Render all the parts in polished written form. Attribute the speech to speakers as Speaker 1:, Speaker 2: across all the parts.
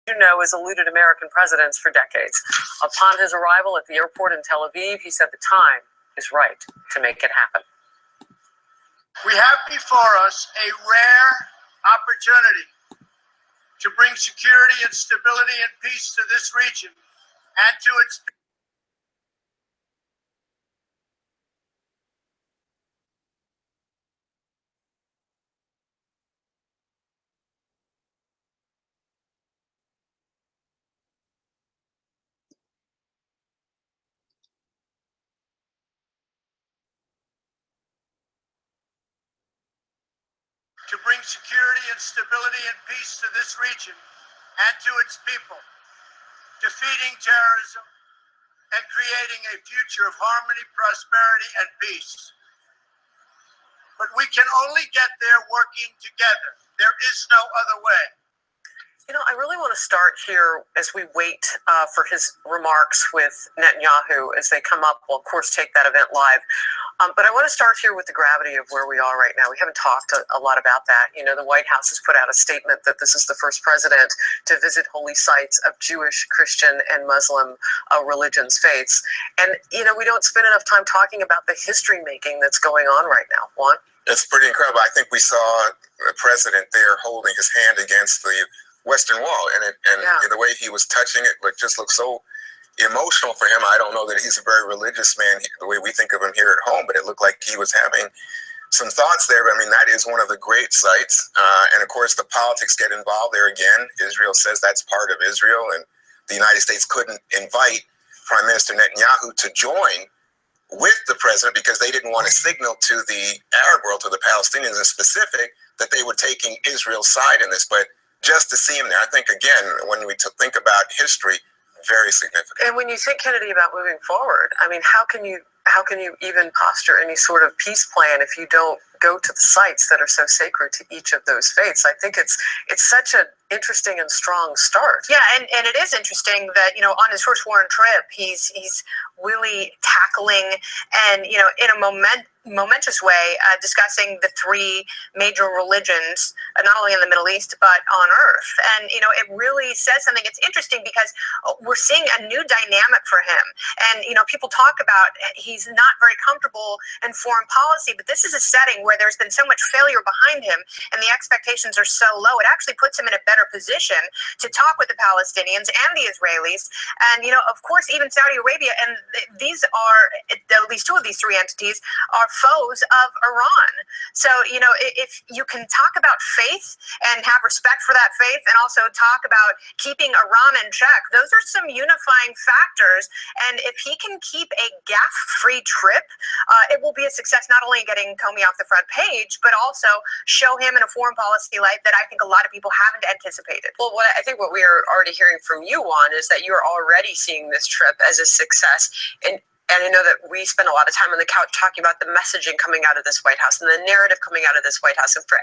Speaker 1: has eluded American presidents for decades. Upon his arrival at the airport in Tel Aviv, he said the time is right to make it happen.
Speaker 2: We have before us a rare opportunity to bring security and stability and peace to this region and to its people. To bring security and stability and peace to this region and to its people, defeating terrorism and creating a future of harmony, prosperity, and peace. But we can only get there working together. There is no other way.
Speaker 1: I really want to start here as we wait for his remarks with Netanyahu as they come up. We'll, of course, take that event live. But I want to start here with the gravity of where we are right now. We haven't talked a lot about that. The White House has put out a statement that this is the first president to visit holy sites of Jewish, Christian, and Muslim religions, faiths. And, we don't spend enough time talking about the history making that's going on right now. Juan?
Speaker 3: It's pretty incredible. I think we saw the president there holding his hand against the Western Wall, and the way he was touching it just looked so emotional for him. I don't know that he's a very religious man the way we think of him here at home, but it looked like he was having some thoughts there. But I mean, that is one of the great sites, and of course the politics get involved there again. Israel says that's part of Israel, and the United States couldn't invite Prime Minister Netanyahu to join with the president because they didn't want to signal to the Arab world, to the Palestinians in specific, that they were taking Israel's side in this. But just to see him there, I think, again, when we think about history, very significant.
Speaker 1: And when you think, Kennedy, about moving forward, I mean, how can you even posture any sort of peace plan if you don't go to the sites that are so sacred to each of those faiths? I think it's such an interesting and strong start.
Speaker 4: Yeah, and it is interesting that, on his first foreign trip, he's really tackling and, in a momentous way, discussing the three major religions, not only in the Middle East, but on Earth. And, it really says something. It's interesting because we're seeing a new dynamic for him. And, people talk about he's not very comfortable in foreign policy, but this is a setting where there's been so much failure behind him and the expectations are so low. It actually puts him in a better position to talk with the Palestinians and the Israelis. And, of course, even Saudi Arabia. And these are, at least two of these three entities are foes of Iran. So, if you can talk about faith and have respect for that faith and also talk about keeping Iran in check, those are some unifying factors. And if he can keep a gaffe-free trip, it will be a success, not only getting Comey off the front page, but also show him in a foreign policy light that I think a lot of people haven't anticipated.
Speaker 1: Well, I think what we are already hearing from you, Juan, is that you're already seeing this trip as a success. And I know that we spend a lot of time on the couch talking about the messaging coming out of this White House and the narrative coming out of this White House. And for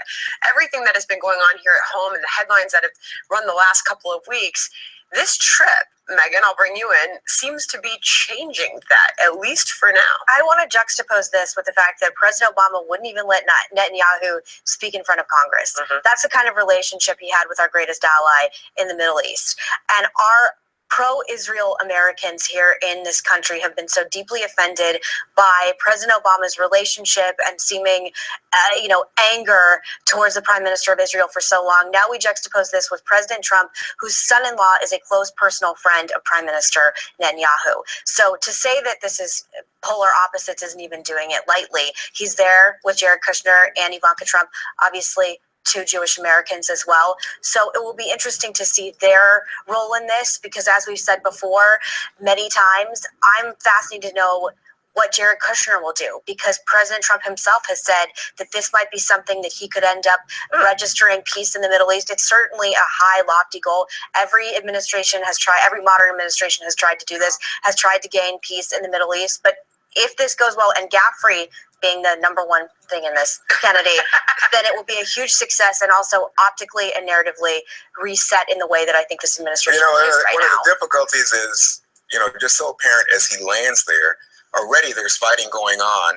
Speaker 1: everything that has been going on here at home and the headlines that have run the last couple of weeks, this trip, Megan, I'll bring you in, seems to be changing that, at least for now.
Speaker 5: I want to juxtapose this with the fact that President Obama wouldn't even let Netanyahu speak in front of Congress. That's the kind of relationship he had with our greatest ally in the Middle East. And our pro-Israel Americans here in this country have been so deeply offended by President Obama's relationship and seeming, anger towards the Prime Minister of Israel for so long. Now we juxtapose this with President Trump, whose son-in-law is a close personal friend of Prime Minister Netanyahu. So to say that this is polar opposites isn't even doing it lightly. He's there with Jared Kushner and Ivanka Trump, obviously two Jewish Americans as well. So it will be interesting to see their role in this because, as we've said before many times, I'm fascinated to know what Jared Kushner will do because President Trump himself has said that this might be something that he could end up registering peace in the Middle East. It's certainly a high, lofty goal. Every administration has tried, every modern administration has tried to do this, has tried to gain peace in the Middle East. But if this goes well, and gap-free being the number one thing in this, Kennedy, then it will be a huge success and also optically and narratively reset in the way that I think this administration is right now.
Speaker 3: One of the difficulties is, just so apparent as he lands there, already there's fighting going on,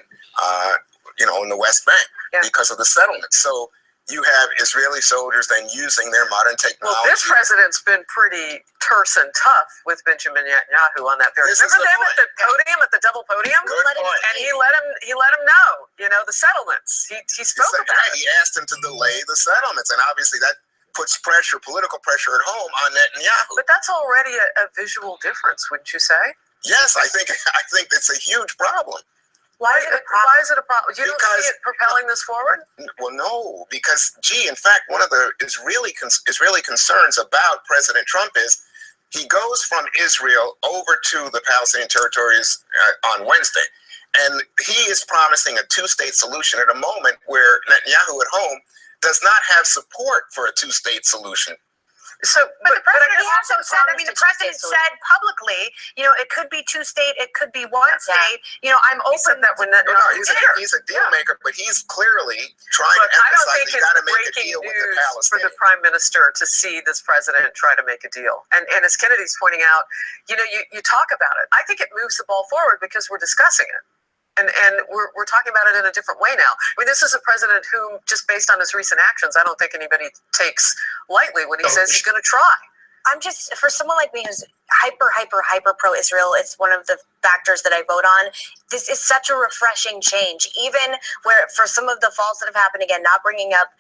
Speaker 3: in the West Bank because of the settlement. So you have Israeli soldiers then using their modern technology.
Speaker 1: Well, this president's been pretty terse and tough with Benjamin Netanyahu on that period. Remember them at the podium, at the double podium? And he let him know, the settlements. He spoke about it.
Speaker 3: He asked him to delay the settlements, and obviously that puts pressure, political pressure at home on Netanyahu.
Speaker 1: But that's already a visual difference, wouldn't you say?
Speaker 3: Yes, I think it's a huge problem.
Speaker 1: Why is it a problem? You don't see it propelling this forward?
Speaker 3: Well, no, because, in fact, one of the Israeli concerns about President Trump is he goes from Israel over to the Palestinian territories on Wednesday, and he is promising a two-state solution at a moment where Netanyahu at home does not have support for a two-state solution.
Speaker 1: So,
Speaker 4: but the president also said, the president said publicly, it could be two-state, it could be one state. I'm open.
Speaker 1: That when
Speaker 3: he's a deal maker, but he's clearly trying to emphasize you got to make a deal with the Palestinians.
Speaker 1: For the prime minister to see this president try to make a deal, and as Kennedy's pointing out, you talk about it. I think it moves the ball forward because we're discussing it. And we're talking about it in a different way now. I mean, this is a president who, just based on his recent actions, I don't think anybody takes lightly when he says he's going to try.
Speaker 5: I'm just, for someone like me who's hyper pro-Israel, it's one of the factors that I vote on. This is such a refreshing change, even where for some of the faults that have happened, again, not bringing up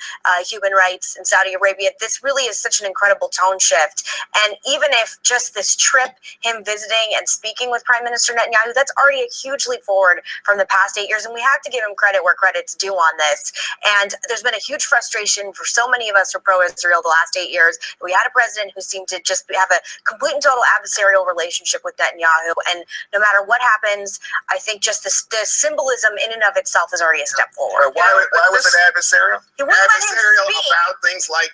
Speaker 5: human rights in Saudi Arabia, this really is such an incredible tone shift. And even if just this trip, him visiting and speaking with Prime Minister Netanyahu, that's already a huge leap forward from the past 8 years. And we have to give him credit where credit's due on this. And there's been a huge frustration for so many of us who are pro-Israel the last 8 years. We had a president who seemed to just have a complete and total adversarial relationship with Netanyahu. And no matter what happens, I think just the symbolism in and of itself is already a step forward.
Speaker 3: Why was it adversarial? Adversarial about things like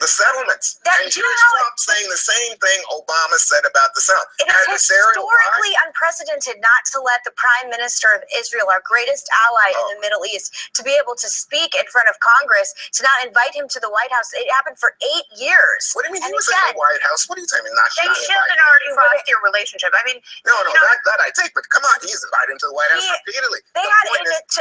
Speaker 3: the settlements. And here's Trump saying the same thing Obama said about the settlement.
Speaker 5: It is historically unprecedented not to let the Prime Minister of Israel, our greatest ally in the Middle East, to be able to speak in front of Congress, to not invite him to the White House. It happened for 8 years.
Speaker 3: What do you mean he was in the White House? What are you talking about?
Speaker 4: They showed an already frosty relationship. I mean,
Speaker 3: no, that I take, but come on, he's invited him to the White House repeatedly.
Speaker 5: They had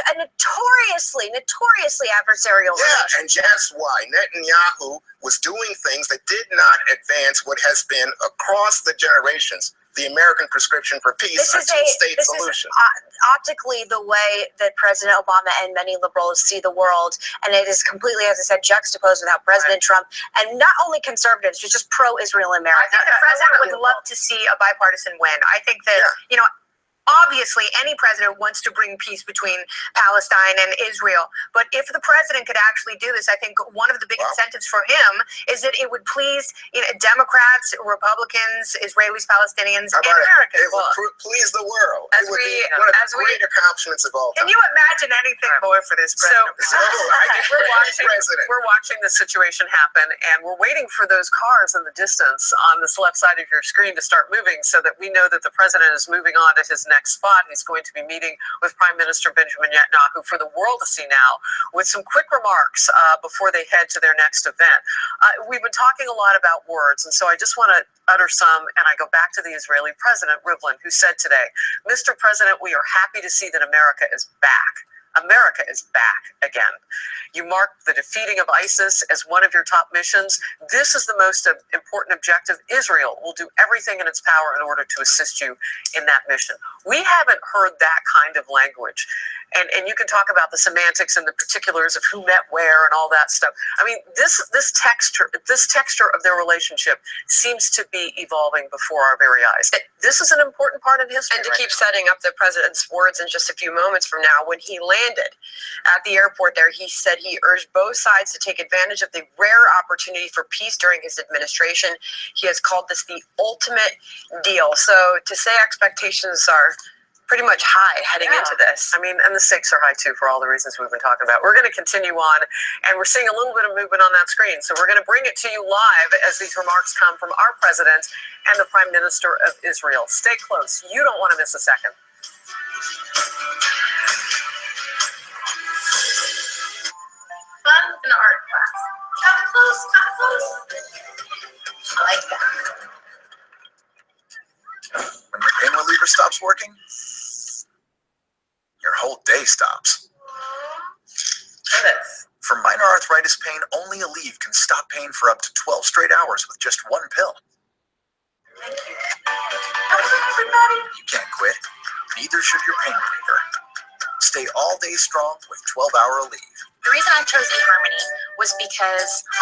Speaker 5: a notoriously adversarial relationship.
Speaker 3: Yeah, and guess why? Netanyahu was doing things that did not advance what has been across the generations the American prescription for peace, a two-state solution.
Speaker 5: This is optically the way that President Obama and many liberals see the world, and it is completely, as I said, juxtaposed with how President Trump, and not only conservatives, but just pro-Israel America.
Speaker 4: I think the president would love to see a bipartisan win. I think that, obviously, any president wants to bring peace between Palestine and Israel. But if the president could actually do this, I think one of the big incentives for him is that it would please Democrats, Republicans, Israelis, Palestinians, and Americans.
Speaker 3: It would please the world. It would be one of the great accomplishments of all time.
Speaker 4: Can you imagine anything more for this president?
Speaker 1: We're watching the situation happen, and we're waiting for those cars in the distance on this left side of your screen to start moving so that we know that the president is moving on to his next spot. He's going to be meeting with Prime Minister Benjamin Netanyahu for the world to see now, with some quick remarks before they head to their next event. We've been talking a lot about words, and so I just want to utter some, and I go back to the Israeli President Rivlin, who said today, "Mr. President, we are happy to see that America is back. America is back again. You marked the defeating of ISIS as one of your top missions. This is the most important objective. Israel will do everything in its power in order to assist you in that mission." We haven't heard that kind of language. And you can talk about the semantics and the particulars of who met where and all that stuff. I mean, this texture of their relationship seems to be evolving before our very eyes. This is an important part of history.
Speaker 6: And to keep setting up the president's words in just a few moments from now, when he landed at the airport there, he said he urged both sides to take advantage of the rare opportunity for peace during his administration. He has called this the ultimate deal. So to say expectations are pretty much high heading into this.
Speaker 1: I mean, and the stakes are high too for all the reasons we've been talking about. We're going to continue on, and we're seeing a little bit of movement on that screen. So we're going to bring it to you live as these remarks come from our president and the Prime Minister of Israel. Stay close. You don't want to miss a second.
Speaker 7: Fun in art class. Come close, come close. I like that.
Speaker 8: When your pain reliever stops working, your whole day stops. For minor arthritis, sinus pain, only Aleve can stop pain for up to 12 straight hours with just one pill.
Speaker 7: Thank you. Everybody.
Speaker 8: You can't quit. Neither should your pain reliever. Stay all day strong with 12-hour Aleve.
Speaker 9: The reason I chose eHarmony was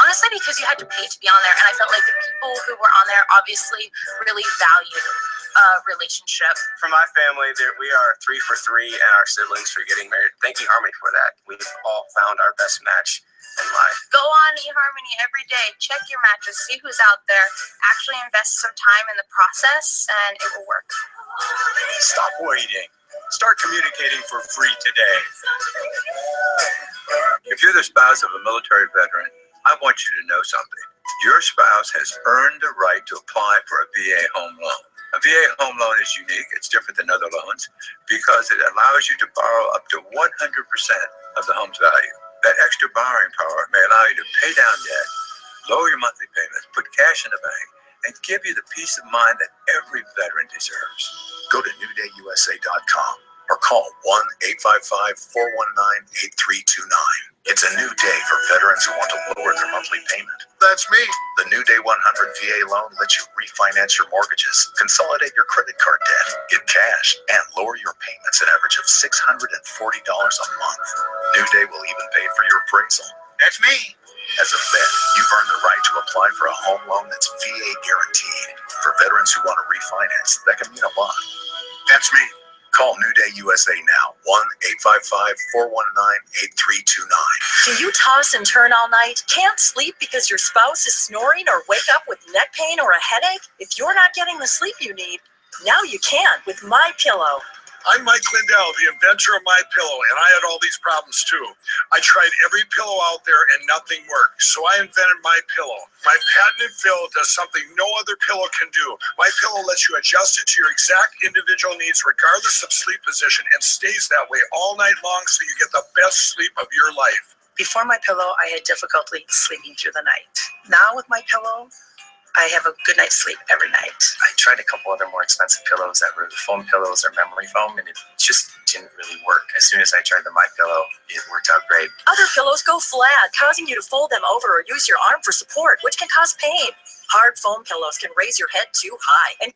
Speaker 9: honestly because you had to pay to be on there, and I felt like the people who were on there obviously really valued a relationship.
Speaker 10: For my family, we are 3 for 3, and our siblings for getting married. Thank you, eHarmony, for that. We've all found our best match in life.
Speaker 9: Go on eHarmony every day, check your matches, see who's out there, actually invest some time in the process, and it will work.
Speaker 2: Stop waiting. Start communicating for free today. If you're the spouse of a military veteran, I want you to know something. Your spouse has earned the right to apply for a VA home loan. A VA home loan is unique. It's different than other loans because it allows you to borrow up to 100% of the home's value. That extra borrowing power may allow you to pay down debt, lower your monthly payments, put cash in the bank, and give you the peace of mind that every veteran deserves.
Speaker 8: Go to newdayusa.com or call 1-855-419-8329. It's a new day for veterans who want to lower their monthly payment.
Speaker 2: That's me.
Speaker 8: The New Day 100 VA loan lets you refinance your mortgages, consolidate your credit card debt, get cash, and lower your payments an average of $640 a month. New Day will even pay for your appraisal.
Speaker 2: That's me.
Speaker 8: As a vet, you've earned the right to apply for a home loan that's VA guaranteed. For veterans who want to refinance, that can mean a lot.
Speaker 2: That's me.
Speaker 8: Call New Day USA now, 1-855-419-8329.
Speaker 11: Do you toss and turn all night? Can't sleep because your spouse is snoring or wake up with neck pain or a headache? If you're not getting the sleep you need, now you can with MyPillow.
Speaker 12: I'm Mike Lindell, the inventor of MyPillow, and I had all these problems too. I tried every pillow out there and nothing worked, so I invented MyPillow. My patented fill does something no other pillow can do. MyPillow lets you adjust it to your exact individual needs regardless of sleep position and stays that way all night long so you get the best sleep of your life.
Speaker 11: Before MyPillow, I had difficulty sleeping through the night. Now with MyPillow, I have a good night's sleep every night.
Speaker 10: I tried a couple other more expensive pillows that were foam pillows or memory foam, and it just didn't really work. As soon as I tried the MyPillow, it worked out great.
Speaker 11: Other pillows go flat, causing you to fold them over or use your arm for support, which can cause pain. Hard foam pillows can raise your head too high.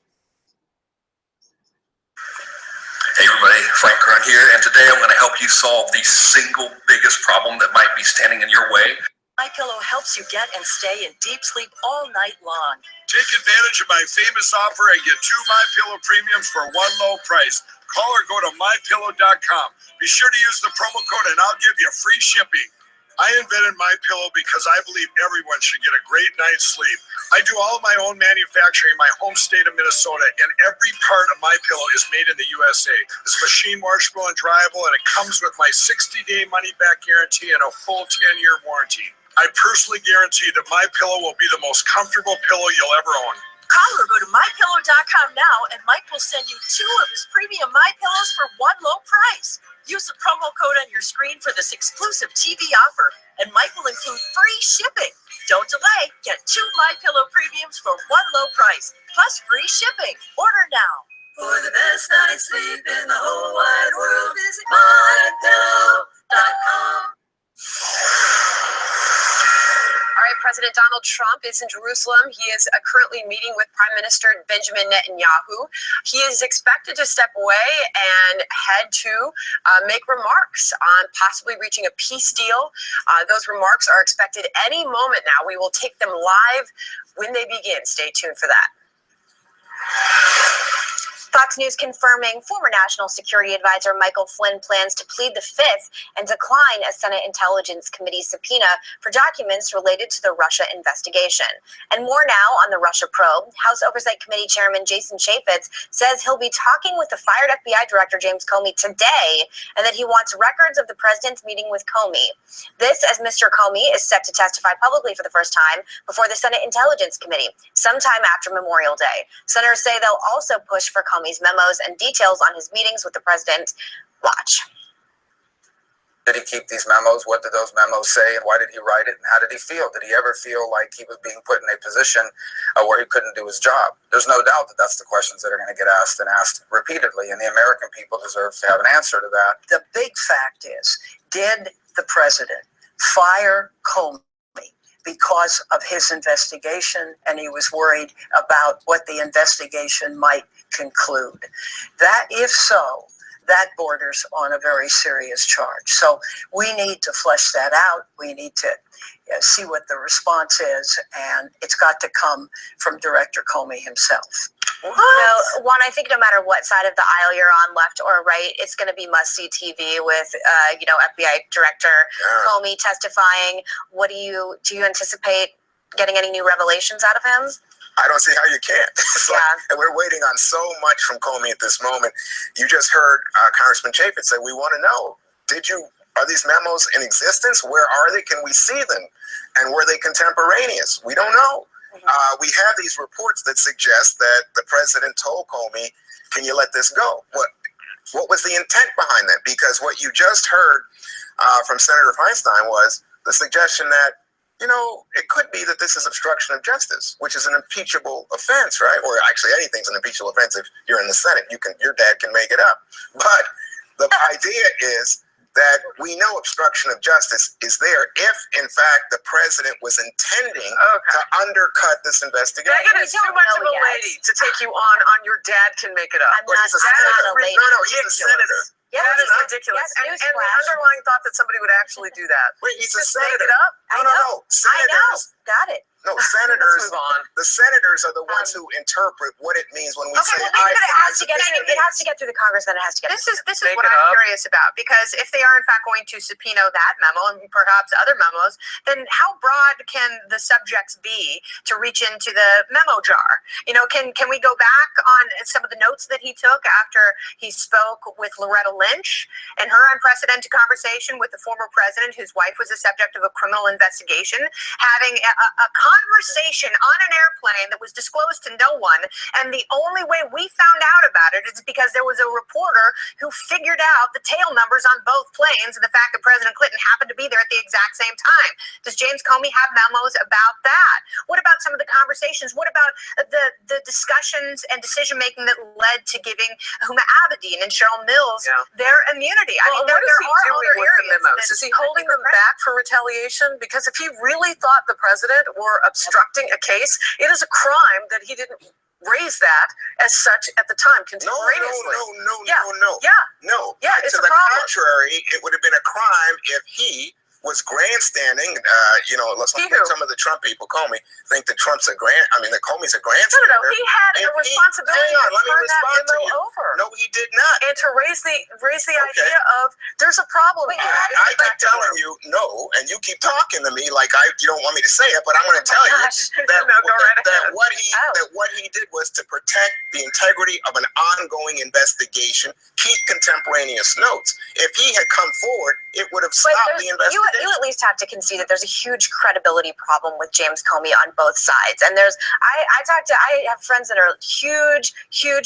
Speaker 13: Hey everybody, Frank Kern here, and today I'm going to help you solve the single biggest problem that might be standing in your way.
Speaker 11: MyPillow helps you get and stay in deep sleep all night long.
Speaker 12: Take advantage of my famous offer and get 2 MyPillow premiums for one low price. Call or go to MyPillow.com. Be sure to use the promo code and I'll give you free shipping. I invented MyPillow because I believe everyone should get a great night's sleep. I do all of my own manufacturing in my home state of Minnesota, and every part of MyPillow is made in the USA. It's machine washable and dryable, and it comes with my 60-day money-back guarantee and a full 10-year warranty. I personally guarantee that MyPillow will be the most comfortable pillow you'll ever own.
Speaker 11: Call or go to MyPillow.com now, and Mike will send you 2 of his premium MyPillows for one low price. Use the promo code on your screen for this exclusive TV offer, and Mike will include free shipping. Don't delay. Get 2 MyPillow premiums for one low price, plus free shipping. Order now.
Speaker 7: For the best night's sleep in the whole wide world, visit MyPillow.com.
Speaker 6: All right, President Donald Trump is in Jerusalem. He is currently meeting with Prime Minister Benjamin Netanyahu. He is expected to step away and head to make remarks on possibly reaching a peace deal. Those remarks are expected any moment now. We will take them live when they begin. Stay tuned for that.
Speaker 5: Fox News confirming former National Security Advisor Michael Flynn plans to plead the Fifth and decline a Senate Intelligence Committee subpoena for documents related to the Russia investigation. And more now on the Russia probe. House Oversight Committee Chairman Jason Chaffetz says he'll be talking with the fired FBI Director James Comey today, and that he wants records of the president's meeting with Comey. This as Mr. Comey is set to testify publicly for the first time before the Senate Intelligence Committee sometime after Memorial Day. Senators say they'll also push for Comey's memos and details on his meetings with the president. Watch.
Speaker 14: Did he keep these memos? What did those memos say? And why did he write it? And how did he feel? Did he ever feel like he was being put in a position where he couldn't do his job? There's no doubt that that's the questions that are going to get asked and asked repeatedly. And the American people deserve to have an answer to that.
Speaker 15: The big fact is, did the president fire Comey because of his investigation, and he was worried about what the investigation might conclude. That, if so, that borders on a very serious charge. So we need to flesh that out. We need to see what the response is, and it's got to come from Director Comey himself.
Speaker 5: Juan, I think no matter what side of the aisle you're on, left or right, it's going to be must-see TV with, FBI Director Comey testifying. What do you anticipate getting any new revelations out of him?
Speaker 3: I don't see how you can. And we're waiting on so much from Comey at this moment. You just heard Congressman Chafin say, we want to know, are these memos in existence? Where are they? Can we see them? And were they contemporaneous? We don't know. We have these reports that suggest that the president told Comey, can you let this go? What was the intent behind that? Because what you just heard from Senator Feinstein was the suggestion that, it could be that this is obstruction of justice, which is an impeachable offense, right? Or actually anything's an impeachable offense if you're in the Senate. Your dad can make it up. But the idea is that we know obstruction of justice is there if, in fact, the president was intending to undercut this investigation.
Speaker 1: Megan is too much of a lady to take you on your dad can make it up.
Speaker 5: I'm not a lady.
Speaker 3: No, he's a senator.
Speaker 1: That is ridiculous.
Speaker 5: Yes,
Speaker 1: and the underlying thought that somebody would actually do that.
Speaker 3: Wait, he's a
Speaker 1: Just
Speaker 3: senator.
Speaker 1: make it up?
Speaker 3: No. Senators.
Speaker 5: Got it.
Speaker 3: No, senators.
Speaker 1: Let's move on.
Speaker 3: The senators are the ones who interpret what it means when we say
Speaker 5: it has to get through the Congress, then it has to get.
Speaker 4: This is what I'm curious about, because if they are in fact going to subpoena that memo and perhaps other memos, then how broad can the subjects be to reach into the memo jar? Can we go back on some of the notes that he took after he spoke with Loretta Lynch and her unprecedented conversation with the former president, whose wife was the subject of a criminal investigation, having a conversation on an airplane that was disclosed to no one, and the only way we found out about it is because there was a reporter who figured out the tail numbers on both planes and the fact that President Clinton happened to be there at the exact same time. Does James Comey have memos about that? What about some of the conversations? What about the discussions and decision making that led to giving Huma Abedin and Cheryl Mills their immunity?
Speaker 1: What is he doing with the memos? Is he holding them back for retaliation? Because if he really thought the president were obstructing a case, it is a crime that he didn't raise that as such at the time contemporaneously.
Speaker 3: No.
Speaker 1: It's
Speaker 3: to
Speaker 1: a
Speaker 3: the
Speaker 1: problem.
Speaker 3: contrary, it would have been a crime if he was grandstanding. Let's not think some of the Trump people, Comey, think that Trump's the Comey's a grandstander.
Speaker 1: No. He had a responsibility to turn that memo over.
Speaker 3: No, he did not.
Speaker 1: And to raise the idea of there's a problem here.
Speaker 3: I keep telling you no, and you keep talking to me like you don't want me to say it, but I'm going to tell you that what he did was to protect the integrity of an ongoing investigation, keep contemporaneous notes. If he had come forward, it would have stopped the investigation.
Speaker 5: You at least have to concede that there's a huge credibility problem with James Comey on both sides. And I have friends that are huge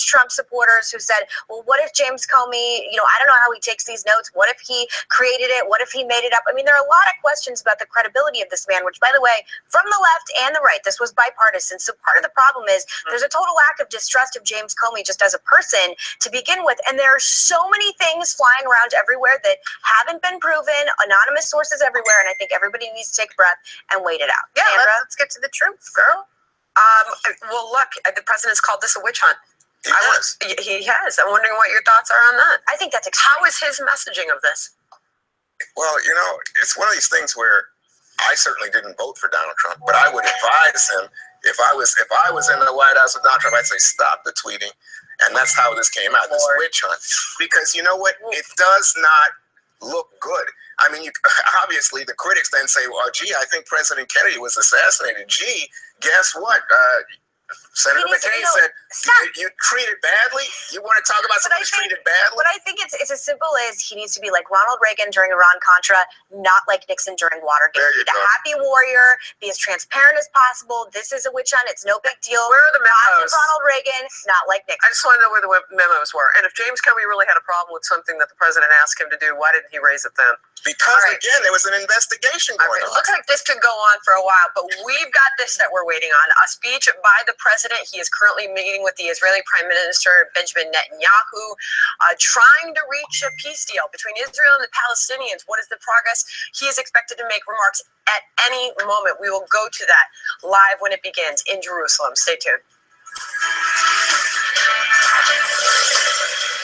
Speaker 5: Trump supporters who said, well, what if James Comey, I don't know how he takes these notes. What if he created it? What if he made it up? I mean, there are a lot of questions about the credibility of this man, which, by the way, from the left and the right, this was bipartisan. So part of the problem is there's a total lack of distrust of James Comey just as a person to begin with. And there are so many things flying around everywhere that haven't been proven, anonymous sources everywhere, and I think everybody needs to take a breath and wait it out.
Speaker 4: Yeah, let's get to the truth, girl.
Speaker 6: Well, look, the president's called this a witch hunt.
Speaker 3: He
Speaker 6: has. I'm wondering what your thoughts are on that.
Speaker 5: I think that's
Speaker 6: how is his messaging of this?
Speaker 3: Well, it's one of these things where I certainly didn't vote for Donald Trump, but I would advise him if I was in the White House with Donald Trump, I'd say stop the tweeting, and that's how this came out, this witch hunt. Because you know what? It does not look good. I mean, obviously the critics then say, well, gee, I think President Kennedy was assassinated. Gee, guess what? Senator McCain said, you treated badly? You want to talk about somebody treated badly?
Speaker 5: But I think it's as simple as he needs to be like Ronald Reagan during Iran-Contra, not like Nixon during Watergate. Be a happy warrior, be as transparent as possible. This is a witch hunt. It's no big deal.
Speaker 1: Where are the memos?
Speaker 5: Not Ronald Reagan, not like Nixon.
Speaker 1: I just want to know where the memos were. And if James Comey really had a problem with something that the president asked him to do, why didn't he raise it then?
Speaker 3: Because, again, there was an investigation going on.
Speaker 6: It looks like this could go on for a while, but we've got this that we're waiting on. A speech by the president. He is currently meeting with the Israeli Prime Minister Benjamin Netanyahu, trying to reach a peace deal between Israel and the Palestinians. What is the progress? He is expected to make remarks at any moment. We will go to that live when it begins in Jerusalem. Stay tuned.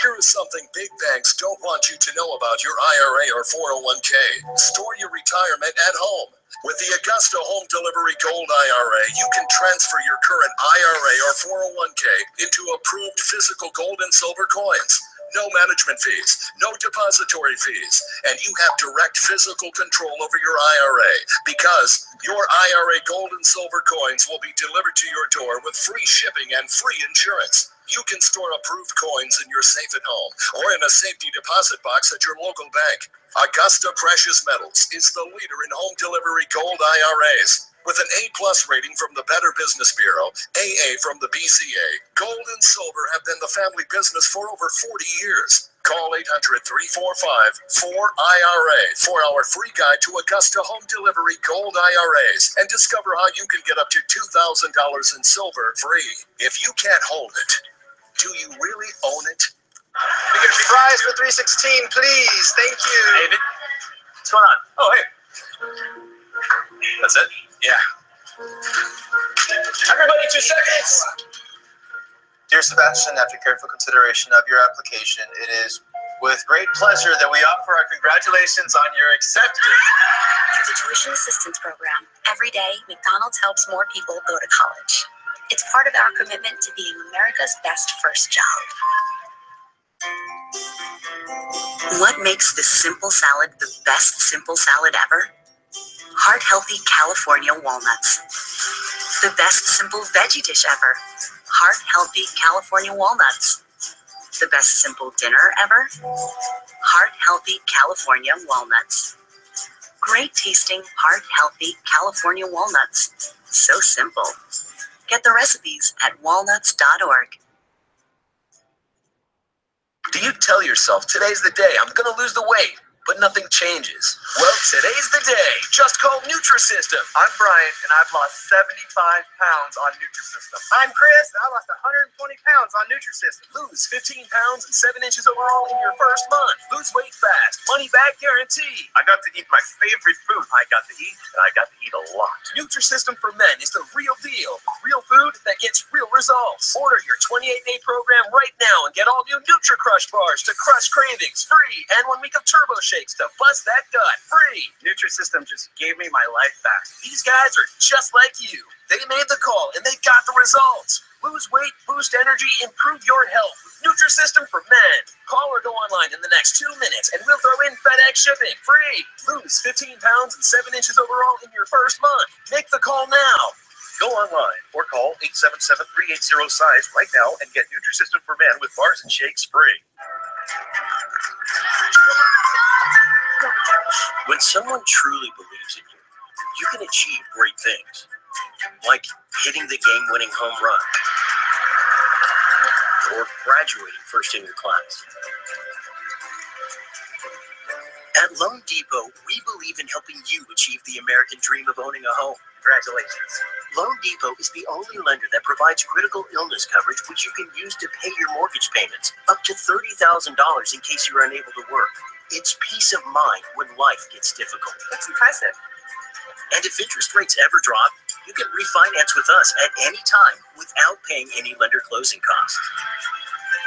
Speaker 13: Here is something big banks don't want you to know about your IRA or 401k. Store your retirement at home. With the Augusta Home Delivery Gold IRA, you can transfer your current IRA or 401k into approved physical gold and silver coins. No management fees, no depository fees, and you have direct physical control over your IRA because your IRA gold and silver coins will be delivered to your door with free shipping and free insurance. You can store approved coins in your safe at home or in a safety deposit box at your local bank. Augusta Precious Metals is the leader in home delivery gold IRAs. With an A+ rating from the Better Business Bureau, AA from the BCA, gold and silver have been the family business for over 40 years. Call 800-345-4IRA for our free guide to Augusta Home Delivery Gold IRAs and discover how you can get up to $2,000 in silver free. If you can't hold it, do you really own it?
Speaker 10: We get fries for 316, please. Thank you. David, what's going on? Oh, hey. That's it? Yeah. Everybody, 2 seconds. Dear Sebastian, after careful consideration of your application, it is with great pleasure that we offer our congratulations on your acceptance.
Speaker 16: Through the Tuition Assistance Program, every day McDonald's helps more people go to college. It's part of our commitment to being America's best first job. What makes this simple salad the best simple salad ever? Heart-healthy California walnuts. The best simple veggie dish ever. Heart-healthy California walnuts. The best simple dinner ever. Heart-healthy California walnuts. Great tasting, heart-healthy California walnuts. So simple. Get the recipes at walnuts.org.
Speaker 10: Do you tell yourself, today's the day, I'm gonna lose the weight, but nothing changes? Well, today's the day. Just call Nutrisystem. I'm Brian, and I've lost 75 pounds on Nutrisystem. I'm Chris, and I lost 120 pounds on Nutrisystem. Lose 15 pounds and 7 inches overall in your first month. Lose weight fast. Money back guarantee. I got to eat my favorite food. I got to eat, and I got to eat a lot. Nutrisystem for Men is the real deal. Real food that gets real results. Order your 28-day program right now and get all new Nutri-Crush bars to crush cravings free, and 1 week of Turbo Shakes to bust that gut free. Nutrisystem just gave me my life back. These guys are just like you. They made the call and they got the results. Lose weight, boost energy, improve your health with Nutrisystem for Men. Call or go online in the next 2 minutes and we'll throw in FedEx shipping free. Lose 15 pounds and 7 inches overall in your first month. Make the call now. Go online or call 877-380-SIZE right now and get Nutrisystem for Men with bars and shakes free. When someone truly believes in you, you can achieve great things, like hitting the game-winning home run or graduating first in your class. At Loan Depot, we believe in helping you achieve the American dream of owning a home. Congratulations. Loan Depot is the only lender that provides critical illness coverage, which you can use to pay your mortgage payments, up to $30,000 in case you're unable to work. It's peace of mind when life gets difficult.
Speaker 6: That's impressive.
Speaker 10: And if interest rates ever drop, you can refinance with us at any time without paying any lender closing costs.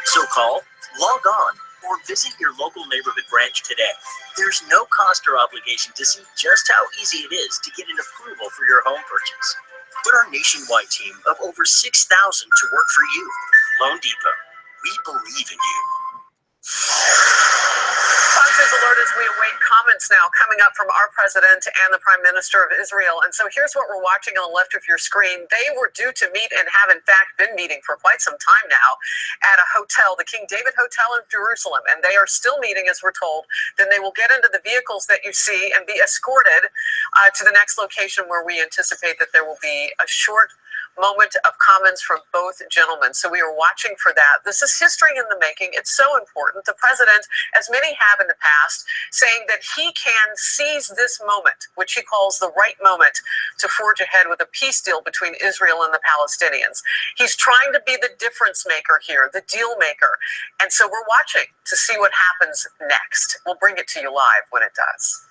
Speaker 10: So call, log on, or visit your local neighborhood branch today. There's no cost or obligation to see just how easy it is to get an approval for your home purchase. Put our nationwide team of over 6,000 to work for you. Loan Depot, we believe in you.
Speaker 1: Fox News Alert as we await comments now coming up from our president and the Prime Minister of Israel. And so here's what we're watching on the left of your screen. They were due to meet and have in fact been meeting for quite some time now at a hotel, the King David Hotel in Jerusalem. And they are still meeting, as we're told. Then they will get into the vehicles that you see and be escorted to the next location, where we anticipate that there will be a short moment of comments from both gentlemen. So we are watching for that. This is history in the making. It's so important. The president, as many have in the past, saying that he can seize this moment, which he calls the right moment to forge ahead with a peace deal between Israel and the Palestinians. He's trying to be the difference maker here, the deal maker. And so we're watching to see what happens next. We'll bring it to you live when it does.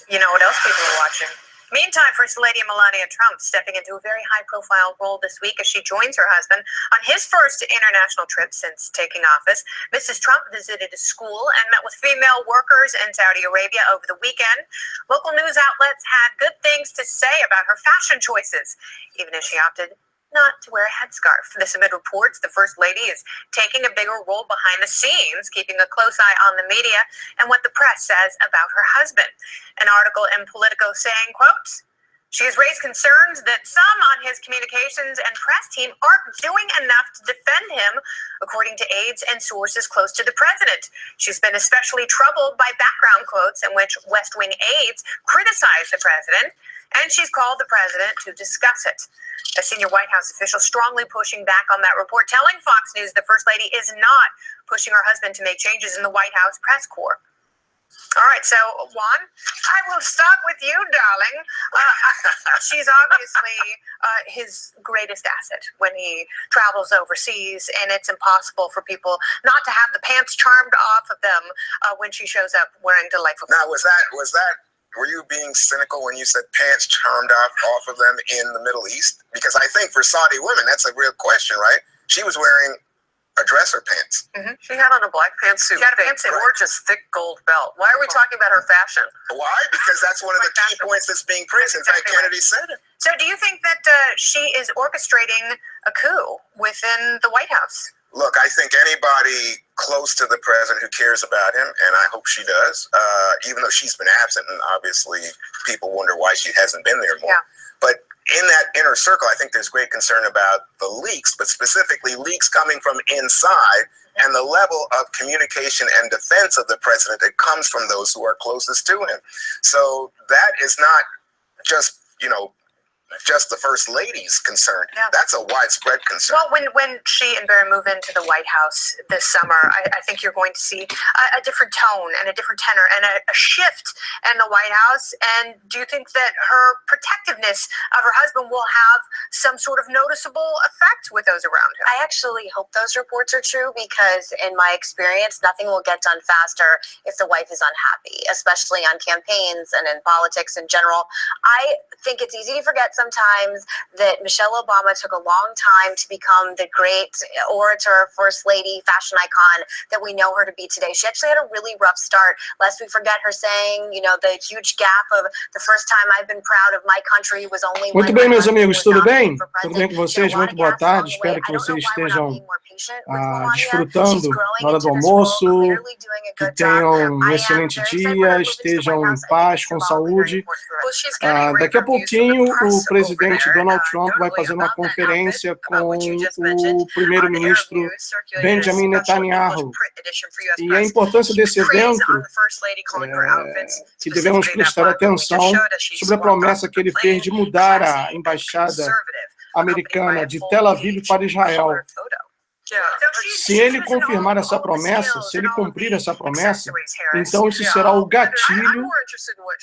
Speaker 4: You know what else people are watching? Meantime, First Lady Melania Trump stepping into a very high-profile role this week as she joins her husband on his first international trip since taking office. Mrs. Trump visited a school and met with female workers in Saudi Arabia over the weekend. Local news outlets had good things to say about her fashion choices, even as she opted not to wear a headscarf. This amid reports the First Lady is taking a bigger role behind the scenes, keeping a close eye on the media and what the press says about her husband. An article in Politico saying, quote, "She has raised concerns that some on his communications and press team aren't doing enough to defend him, according to aides and sources close to the president. She's been especially troubled by background quotes in which West Wing aides criticize the president, and she's called the president to discuss it." A senior White House official strongly pushing back on that report, telling Fox News the First Lady is not pushing her husband to make changes in the White House press corps. All right, so Juan, I will start with you, darling. She's obviously his greatest asset when he travels overseas, and it's impossible for people not to have the pants charmed off of them when she shows up wearing delightful clothes.
Speaker 3: Now, was that? Were you being cynical when you said pants charmed off of them in the Middle East? Because I think for Saudi women, that's a real question, right? She was wearing a dress or pants.
Speaker 1: Mm-hmm. She had on a black pantsuit, gorgeous, thick gold belt. Why are we talking about her fashion?
Speaker 3: Why? Because that's one of the key points that's being praised. In fact, Kennedy said it.
Speaker 4: So do you think that she is orchestrating a coup within the White House?
Speaker 3: Look, I think anybody close to the president who cares about him, and I hope she does, even though she's been absent, and obviously people wonder why she hasn't been there more.
Speaker 4: Yeah.
Speaker 3: But in that inner circle, I think there's great concern about the leaks, but specifically leaks coming from inside and the level of communication and defense of the president that comes from those who are closest to him. So that is not just, just the First Lady's concern.
Speaker 4: Yeah.
Speaker 3: That's a widespread concern.
Speaker 4: Well, when she and Barry move into the White House this summer, I think you're going to see a different tone and a different tenor and a shift in the White House. And do you think that her protectiveness of her husband will have some sort of noticeable effect with those around her?
Speaker 5: I actually hope those reports are true because in my experience, nothing will get done faster if the wife is unhappy, especially on campaigns and in politics in general. I think it's easy to forget sometimes that Michelle Obama took a long time to become the great orator, First Lady, fashion icon that we know her to be today. She actually had a really rough start, lest we forget her saying, the huge gap of the first time I've been proud of my country was only
Speaker 17: Muito bem, meus amigos, tudo bem? Tudo bem com vocês? Muito boa tarde. Espero que vocês estejam desfrutando na hora do almoço, que tenham um excelente dia, estejam em paz, com saúde. Daqui a pouquinho, o presidente Donald Trump vai fazer uma conferência com o primeiro-ministro Benjamin Netanyahu. E a importância desse evento que devemos prestar atenção sobre a promessa que ele fez de mudar a embaixada americana de Tel Aviv para Israel. Se ele confirmar essa promessa, se ele cumprir essa promessa, então isso será o gatilho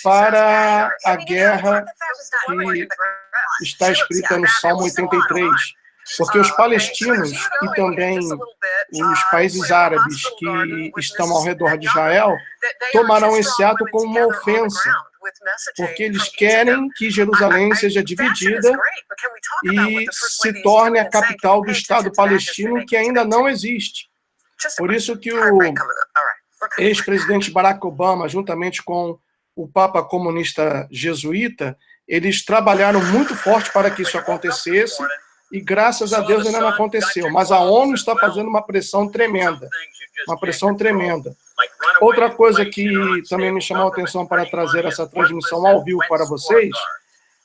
Speaker 17: para a guerra que está escrita no Salmo 83. Porque os palestinos e também os países árabes que estão ao redor de Israel tomarão esse ato como uma ofensa, porque eles querem que Jerusalém seja dividida e se torne a capital do Estado palestino, que ainda não existe. Por isso que o ex-presidente Barack Obama, juntamente com o Papa comunista jesuíta, eles trabalharam muito forte para que isso acontecesse, e graças a Deus ainda não aconteceu. Mas a ONU está fazendo uma pressão tremenda. Uma pressão tremenda. Outra coisa que também me chamou a atenção para trazer essa transmissão ao vivo para vocês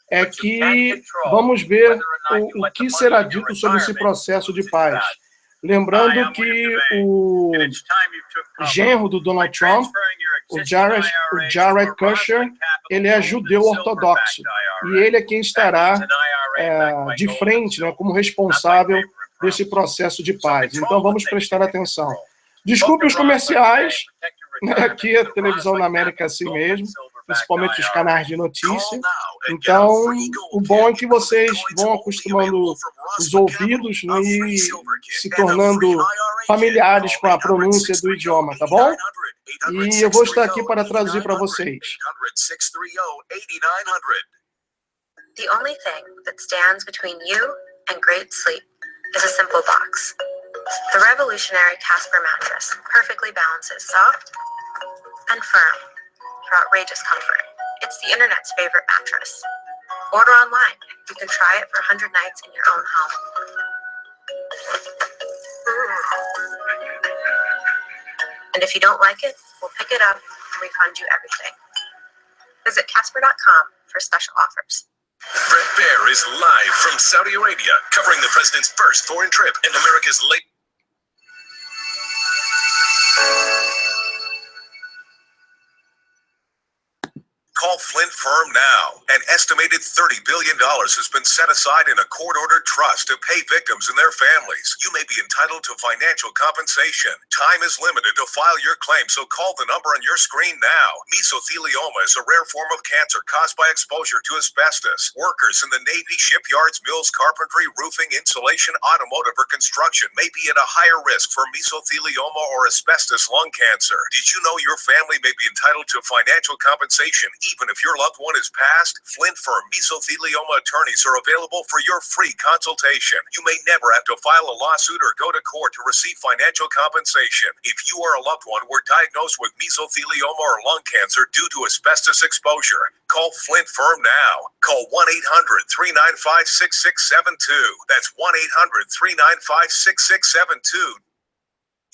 Speaker 17: é que vamos ver o que será dito sobre esse processo de paz. Lembrando que o genro do Donald Trump, o Jared Kushner, ele é judeu ortodoxo. E ele é quem estará de frente, né, como responsável desse processo de paz. Então, vamos prestar atenção. Desculpe os comerciais, né, aqui a televisão na América é assim mesmo, principalmente os canais de notícia. Então, o bom é que vocês vão acostumando os ouvidos, né, e se tornando familiares com a pronúncia do idioma, tá bom? E eu vou estar aqui para traduzir para vocês.
Speaker 16: The only thing that stands between you and great sleep is a simple box. The revolutionary Casper mattress perfectly balances soft and firm for outrageous comfort. It's the internet's favorite mattress. Order online. You can try it for 100 nights in your own home. And if you don't like it, we'll pick it up and refund you everything. Visit Casper.com for special offers.
Speaker 13: Fred Bear is live from Saudi Arabia, covering the president's first foreign trip and America's late. Call Flint Firm now. An estimated $30 billion has been set aside in a court-ordered trust to pay victims and their families. You may be entitled to financial compensation. Time is limited to file your claim, so call the number on your screen now. Mesothelioma is a rare form of cancer caused by exposure to asbestos. Workers in the Navy, shipyards, mills, carpentry, roofing, insulation, automotive, or construction may be at a higher risk for mesothelioma or asbestos lung cancer. Did you know your family may be entitled to financial compensation even if your loved one is passed? Flint Firm mesothelioma attorneys are available for your free consultation. You may never have to file a lawsuit or go to court to receive financial compensation. If you or a loved one were diagnosed with mesothelioma or lung cancer due to asbestos exposure, call Flint Firm now. Call 1-800-395-6672. That's 1-800-395-6672.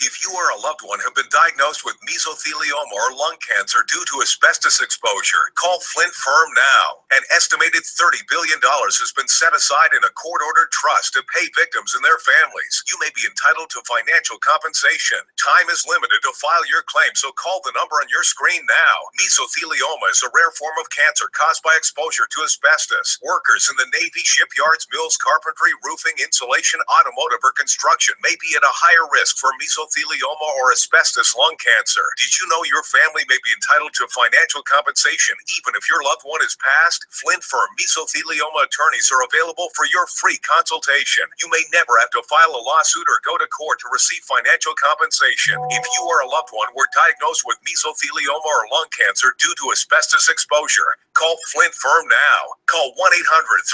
Speaker 13: If you or a loved one have been diagnosed with mesothelioma or lung cancer due to asbestos exposure, call Flint Firm now. An estimated $30 billion has been set aside in a court-ordered trust to pay victims and their families. You may be entitled to financial compensation. Time is limited to file your claim, so call the number on your screen now. Mesothelioma is a rare form of cancer caused by exposure to asbestos. Workers in the Navy, shipyards, mills, carpentry, roofing, insulation, automotive, or construction may be at a higher risk for mesothelioma or asbestos lung cancer. Did you know your family may be entitled to financial compensation even if your loved one is passed? Flint Firm mesothelioma attorneys are available for your free consultation. You may never have to file a lawsuit or go to court to receive financial compensation. If you or a loved one were diagnosed with mesothelioma or lung cancer due to asbestos exposure, call Flint Firm now. Call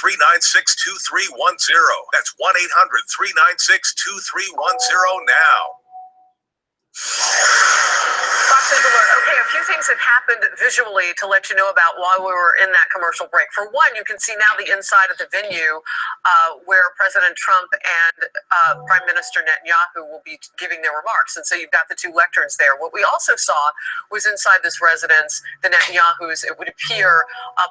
Speaker 13: 1-800-396-2310. That's 1-800-396-2310 now.
Speaker 1: Fox's Alert. Okay, a few things have happened visually to let you know about while we were in that commercial break. For one, you can see now the inside of the venue where President Trump and Prime Minister Netanyahu will be giving their remarks. And so you've got the two lecterns there. What we also saw was inside this residence, the Netanyahus, it would appear,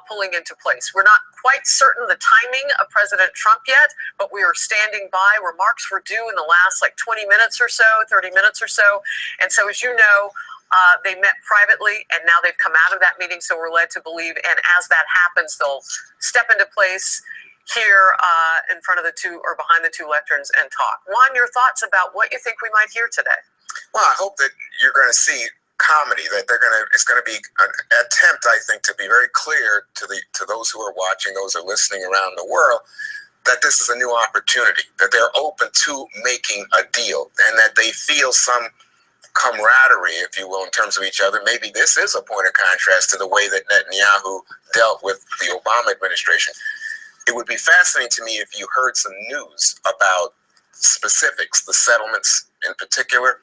Speaker 1: pulling into place. We're not quite certain the timing of President Trump yet, but we are standing by. Remarks were due in the last 20 minutes or so, 30 minutes or so. And so, as you know, they met privately, and now they've come out of that meeting, so we're led to believe, and as that happens, they'll step into place here in front of the two, or behind the two lecterns, and talk. Juan, your thoughts about what you think we might hear today?
Speaker 3: Well, I hope that you're going to see comedy, that it's going to be an attempt, I think, to be very clear to those who are watching, those who are listening around the world, that this is a new opportunity, that they're open to making a deal, and that they feel some camaraderie, if you will, in terms of each other. Maybe this is a point of contrast to the way that Netanyahu dealt with the Obama administration. It would be fascinating to me if you heard some news about specifics, the settlements in particular.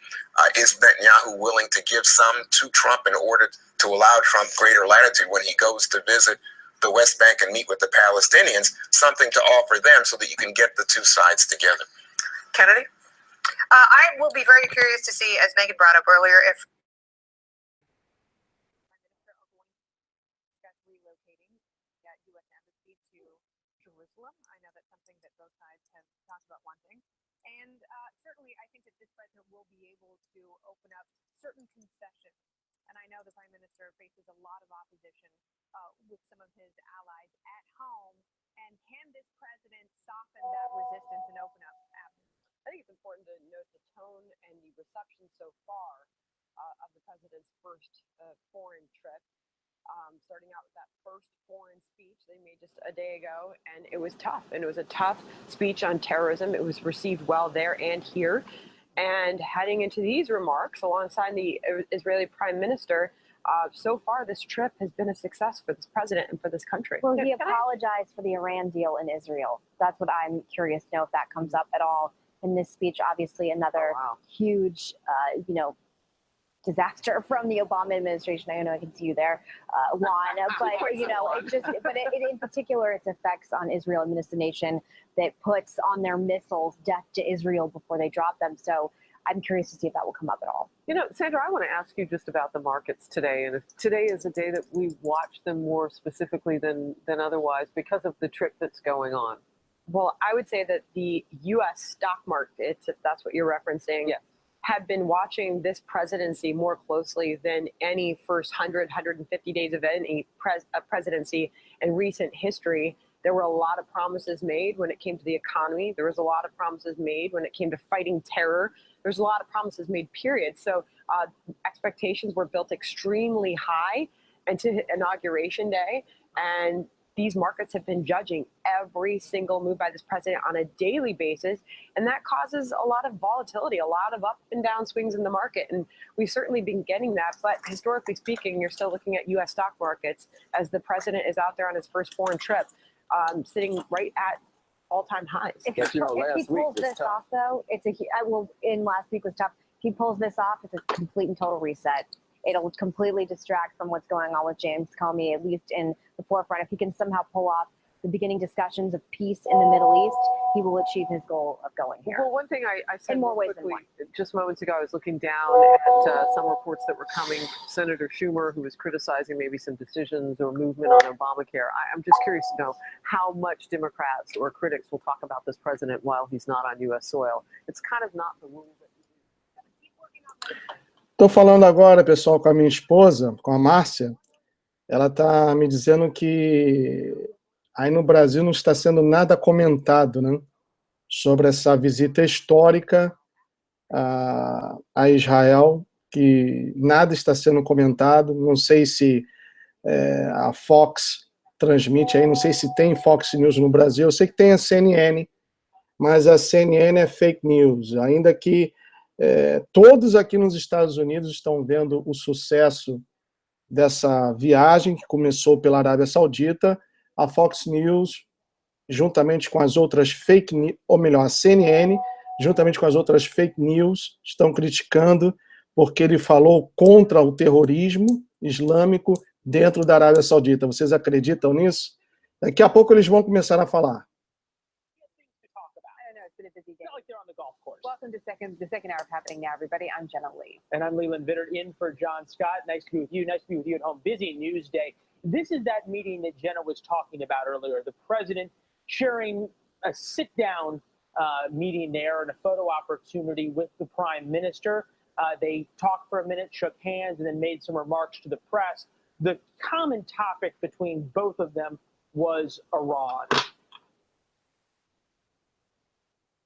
Speaker 3: Is Netanyahu willing to give some to Trump in order to allow Trump greater latitude when he goes to visit the West Bank and meet with the Palestinians, something to offer them so that you can get the two sides together?
Speaker 1: Kennedy?
Speaker 4: I will be very curious to see, as Megan brought up earlier, if relocating that U.S. embassy to Jerusalem. I know that's something that both sides have talked about wanting. And certainly, I think that this president will be able to open up certain concessions. And I know the prime minister faces a lot of opposition with some of his allies at home
Speaker 18: And can this president soften that resistance and open up?
Speaker 1: I think it's important to note the tone and the reception so far of the president's first foreign trip. Starting out with that first foreign speech they made just a day ago, and it was tough. And it was a tough speech on terrorism. It was received well there and here. And heading into these remarks alongside the Israeli prime minister, so far this trip has been a success for this president and for this country.
Speaker 19: Well, he apologized for the Iran deal in Israel. That's what I'm curious to know if that comes up at all in this speech. Obviously, another huge, disaster from the Obama administration. I know I can see you there, Juan, but in particular, its effects on Israel and this nation that puts on their missiles death to Israel before they drop them. So I'm curious to see if that will come up at all.
Speaker 1: Sandra, I want to ask you just about the markets today. And if today is a day that we watch them more specifically than otherwise because of the trip that's going on. Well, I would say that the U.S. stock markets, if that's what you're referencing, have been watching this presidency more closely than any first 100, 150 days of any presidency in recent history. There were a lot of promises made when it came to the economy. There was a lot of promises made when it came to fighting terror. There's a lot of promises made, period. So expectations were built extremely high into inauguration day. And these markets have been judging every single move by this president on a daily basis. And that causes a lot of volatility, a lot of up and down swings in the market. And we've certainly been getting that. But historically speaking, you're still looking at U.S. stock markets as the president is out there on his first foreign trip, sitting right at all-time highs.
Speaker 19: If he pulls this off, though, in last week was tough. If he pulls this off, it's a complete and total reset. It'll completely distract from what's going on with James Comey, at least in the forefront. If he can somehow pull off the beginning discussions of peace in the Middle East, he will achieve his goal of going here.
Speaker 1: Well, one thing I said
Speaker 19: in more ways
Speaker 1: quickly,
Speaker 19: than one.
Speaker 1: Just moments ago, I was looking down at some reports that were coming. Senator Schumer, who was criticizing maybe some decisions or movement on Obamacare. I'm just curious to know how much Democrats or critics will talk about this president while he's not on U.S. soil. It's kind of not the rule that
Speaker 17: Estou falando agora, pessoal, com a minha esposa, com a Márcia. Ela está me dizendo que aí no Brasil não está sendo nada comentado, né, sobre essa visita histórica a Israel, que nada está sendo comentado. Não sei se a Fox transmite aí, não sei se tem Fox News no Brasil. Eu sei que tem a CNN, mas a CNN é fake news, ainda que todos aqui nos Estados Unidos estão vendo o sucesso dessa viagem que começou pela Arábia Saudita. A Fox News, juntamente com as outras fake news, ou melhor, a CNN, juntamente com as outras fake news, estão criticando porque ele falou contra o terrorismo islâmico dentro da Arábia Saudita. Vocês acreditam nisso? Daqui a pouco eles vão começar a falar.
Speaker 18: Welcome to the second hour of Happening Now, everybody. I'm Jenna Lee.
Speaker 20: And I'm Leland Bittert in for John Scott. Nice to be with you. Nice to be with you at home. Busy news day. This is that meeting that Jenna was talking about earlier. The president sharing a sit-down meeting there and a photo opportunity with the prime minister. They talked for a minute, shook hands, and then made some remarks to the press. The common topic between both of them was Iran.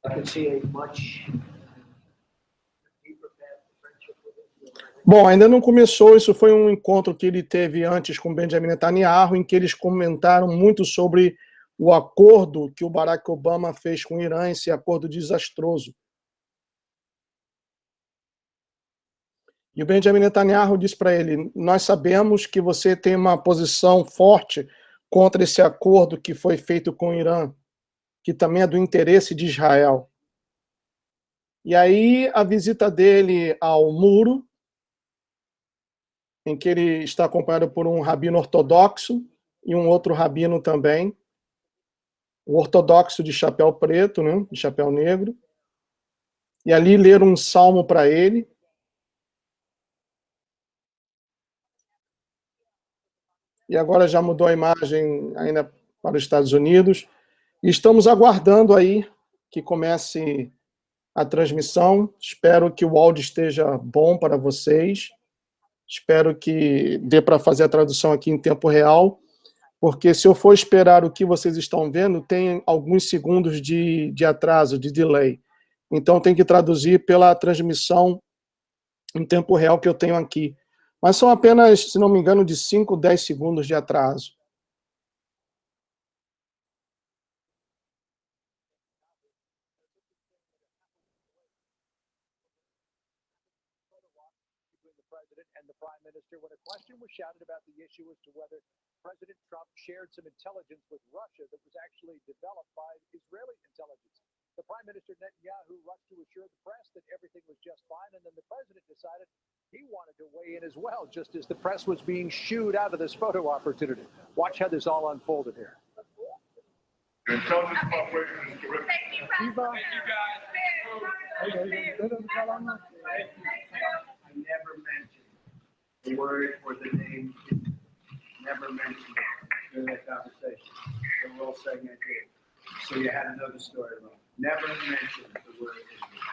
Speaker 21: I can see a much deeper path to friendship with Israel.
Speaker 17: Bom, ainda não começou, isso foi um encontro que ele teve antes com Benjamin Netanyahu, em que eles comentaram muito sobre o acordo que o Barack Obama fez com o Irã, esse acordo desastroso. E o Benjamin Netanyahu disse para ele: nós sabemos que você tem uma posição forte contra esse acordo que foi feito com o Irã, que também é do interesse de Israel. E aí a visita dele ao muro, em que ele está acompanhado por um rabino ortodoxo e um outro rabino também, o ortodoxo de chapéu preto, né, de chapéu negro, e ali ler um salmo para ele. E agora já mudou a imagem ainda para os Estados Unidos. E estamos aguardando aí que comece a transmissão. Espero que o áudio esteja bom para vocês. Espero que dê para fazer a tradução aqui em tempo real. porque se eu for esperar o que vocês estão vendo, tem alguns segundos de atraso, de delay. Então, tem que traduzir pela transmissão em tempo real que eu tenho aqui. Mas são apenas, se não me engano, de 5, 10 segundos de atraso.
Speaker 9: When a question was shouted about the issue as to whether President Trump shared some intelligence with Russia that was actually developed by Israeli intelligence. The Prime Minister Netanyahu rushed to assure the press that everything was just fine, and then the president decided he wanted to weigh in as well, just as the press was being shooed out of this photo opportunity. Watch how this all unfolded here.
Speaker 12: Your intelligence cooperation is terrific.
Speaker 9: Thank you, guys.
Speaker 21: I never mentioned the word or the name, never mentioned it during that conversation. The role saying I did. So you had another story wrong. Never mentioned the word Israel.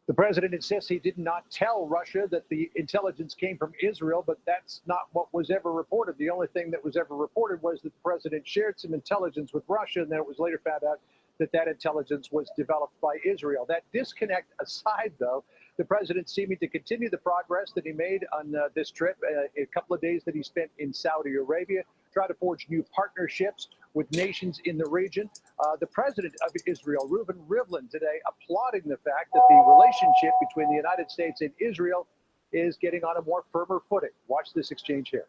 Speaker 9: The president insists he did not tell Russia that the intelligence came from Israel, but that's not what was ever reported. The only thing that was ever reported was that the president shared some intelligence with Russia, and then it was later found out that that intelligence was developed by Israel. That disconnect aside, though, the president seeming to continue the progress that he made on this trip, a couple of days that he spent in Saudi Arabia, try to forge new partnerships with nations in the region. The president of Israel, Reuven Rivlin, today applauding the fact that the relationship between the United States and Israel is getting on a more firmer footing. Watch this exchange here.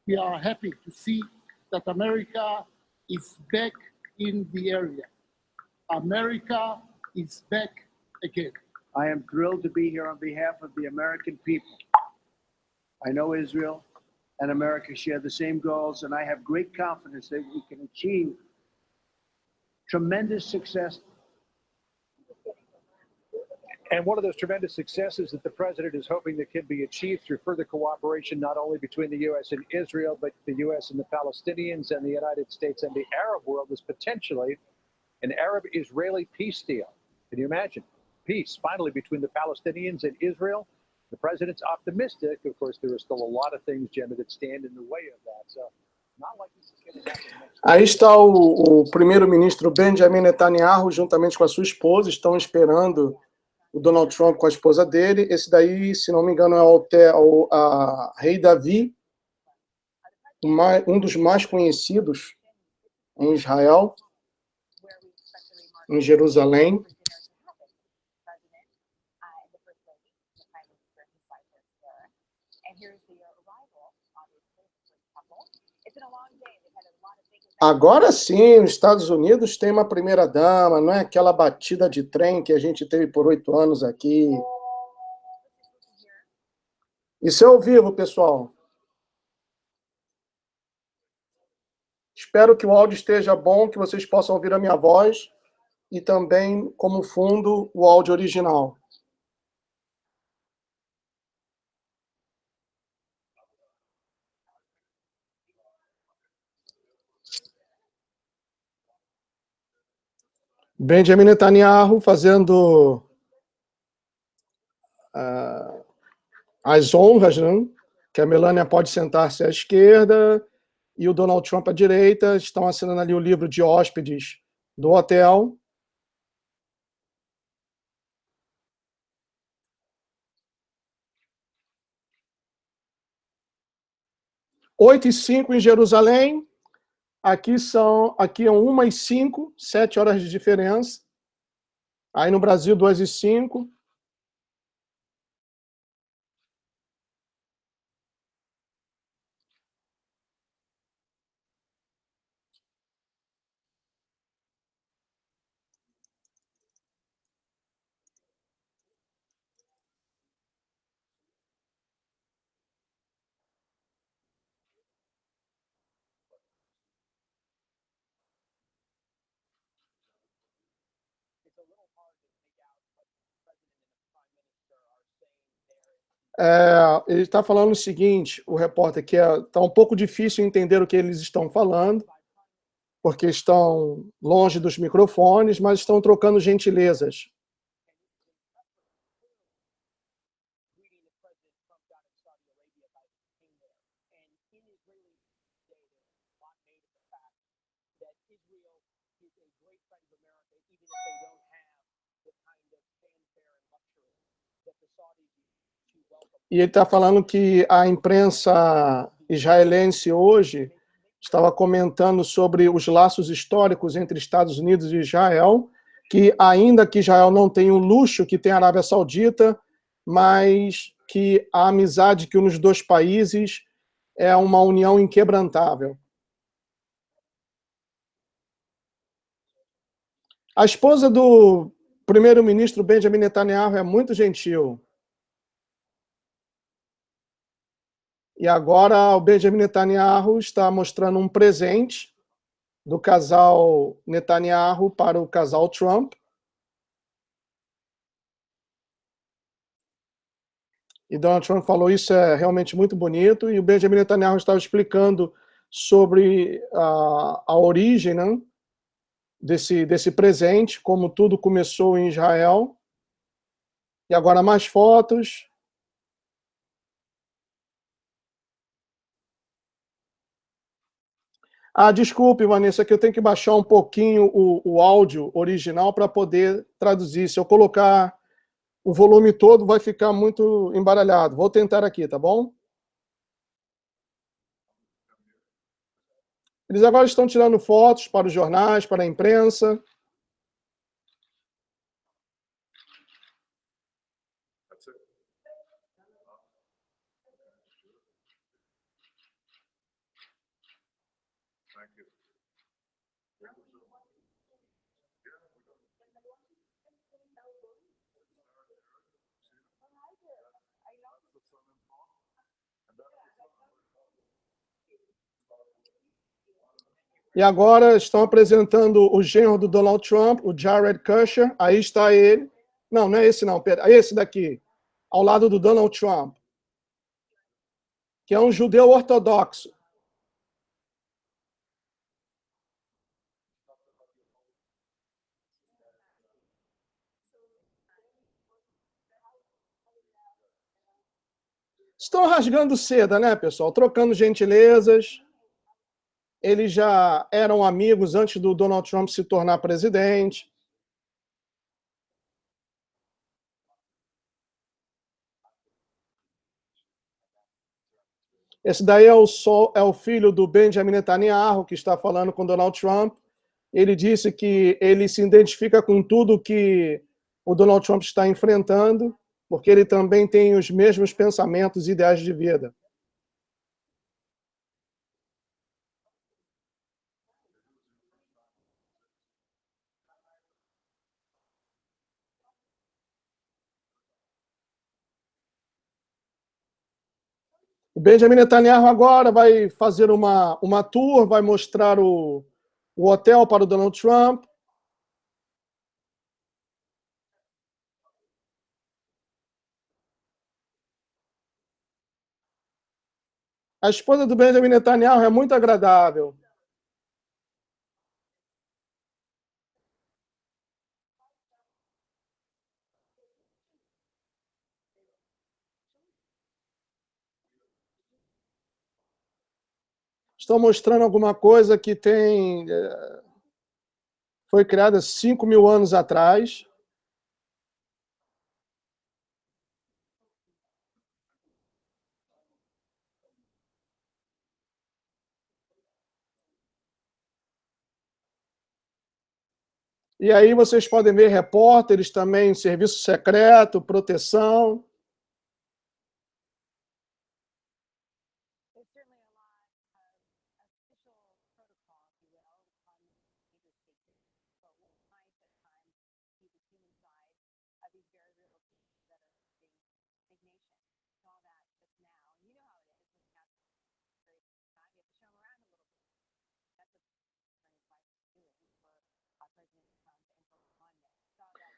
Speaker 22: We are happy to see that America is back in the area. America is back again.
Speaker 21: I am thrilled to be here on behalf of the American people. I know Israel and America share the same goals, and I have great confidence that we can achieve tremendous success.
Speaker 9: And one of those tremendous successes that the president is hoping that can be achieved through further cooperation, not only between the U.S. and Israel, but the U.S. and the Palestinians and the United States and the Arab world, is potentially an Arab-Israeli peace deal. Can you imagine? Peace, finally, between the Palestinians and Israel. The president's optimistic. Of course, there are still a lot of things, Jenna, that stand in the way of that. So, not like this is going to happen.
Speaker 17: Aí está o primeiro-ministro Benjamin Netanyahu, juntamente com a sua esposa, estão esperando o Donald Trump com a esposa dele. Esse daí, se não me engano, é a Rei Davi, um dos mais conhecidos em Israel, em Jerusalém. Agora sim, os Estados Unidos tem uma primeira-dama, não é aquela batida de trem que a gente teve por 8 anos aqui. Isso é ao vivo, pessoal. Espero que o áudio esteja bom, que vocês possam ouvir a minha voz e também, como fundo, o áudio original. Benjamin Netanyahu fazendo as honras, né? Que a Melania pode sentar-se à esquerda e o Donald Trump à direita. Estão assinando ali o livro de hóspedes do hotel. Oito e 5 em Jerusalém. Aqui é 1h05, 7 horas de diferença. Aí no Brasil, 2h05. Ele está falando o seguinte, o repórter, que está um pouco difícil entender o que eles estão falando, porque estão longe dos microfones, mas estão trocando gentilezas. E ele está falando que a imprensa israelense hoje estava comentando sobre os laços históricos entre Estados Unidos e Israel, que ainda que Israel não tenha o luxo que tem a Arábia Saudita, mas que a amizade que une os dois países é uma união inquebrantável. A esposa do primeiro-ministro Benjamin Netanyahu é muito gentil. E agora o Benjamin Netanyahu está mostrando um presente do casal Netanyahu para o casal Trump. E Donald Trump falou isso é realmente muito bonito. E o Benjamin Netanyahu estava explicando sobre a origem, né, desse presente, como tudo começou em Israel. E agora mais fotos. Ah, desculpe, Vanessa, que eu tenho que baixar um pouquinho o áudio original para poder traduzir. Se eu colocar o volume todo, vai ficar muito embaralhado. Vou tentar aqui, tá bom? Eles agora estão tirando fotos para os jornais, para a imprensa. E agora estão apresentando o genro do Donald Trump, o Jared Kushner. Aí está ele. Não, não é esse não, Pedro. É esse daqui, ao lado do Donald Trump, que é um judeu ortodoxo. Estão rasgando seda, né, pessoal? Trocando gentilezas. Eles já eram amigos antes do Donald Trump se tornar presidente. Esse daí é o filho do Benjamin Netanyahu, que está falando com Donald Trump. Ele disse que ele se identifica com tudo que o Donald Trump está enfrentando, porque ele também tem os mesmos pensamentos e ideais de vida. O Benjamin Netanyahu agora vai fazer uma tour, vai mostrar o hotel para o Donald Trump. A esposa do Benjamin Netanyahu é muito agradável. Estão mostrando alguma coisa que foi criada 5.000 anos atrás. E aí vocês podem ver repórteres também, serviço secreto, proteção.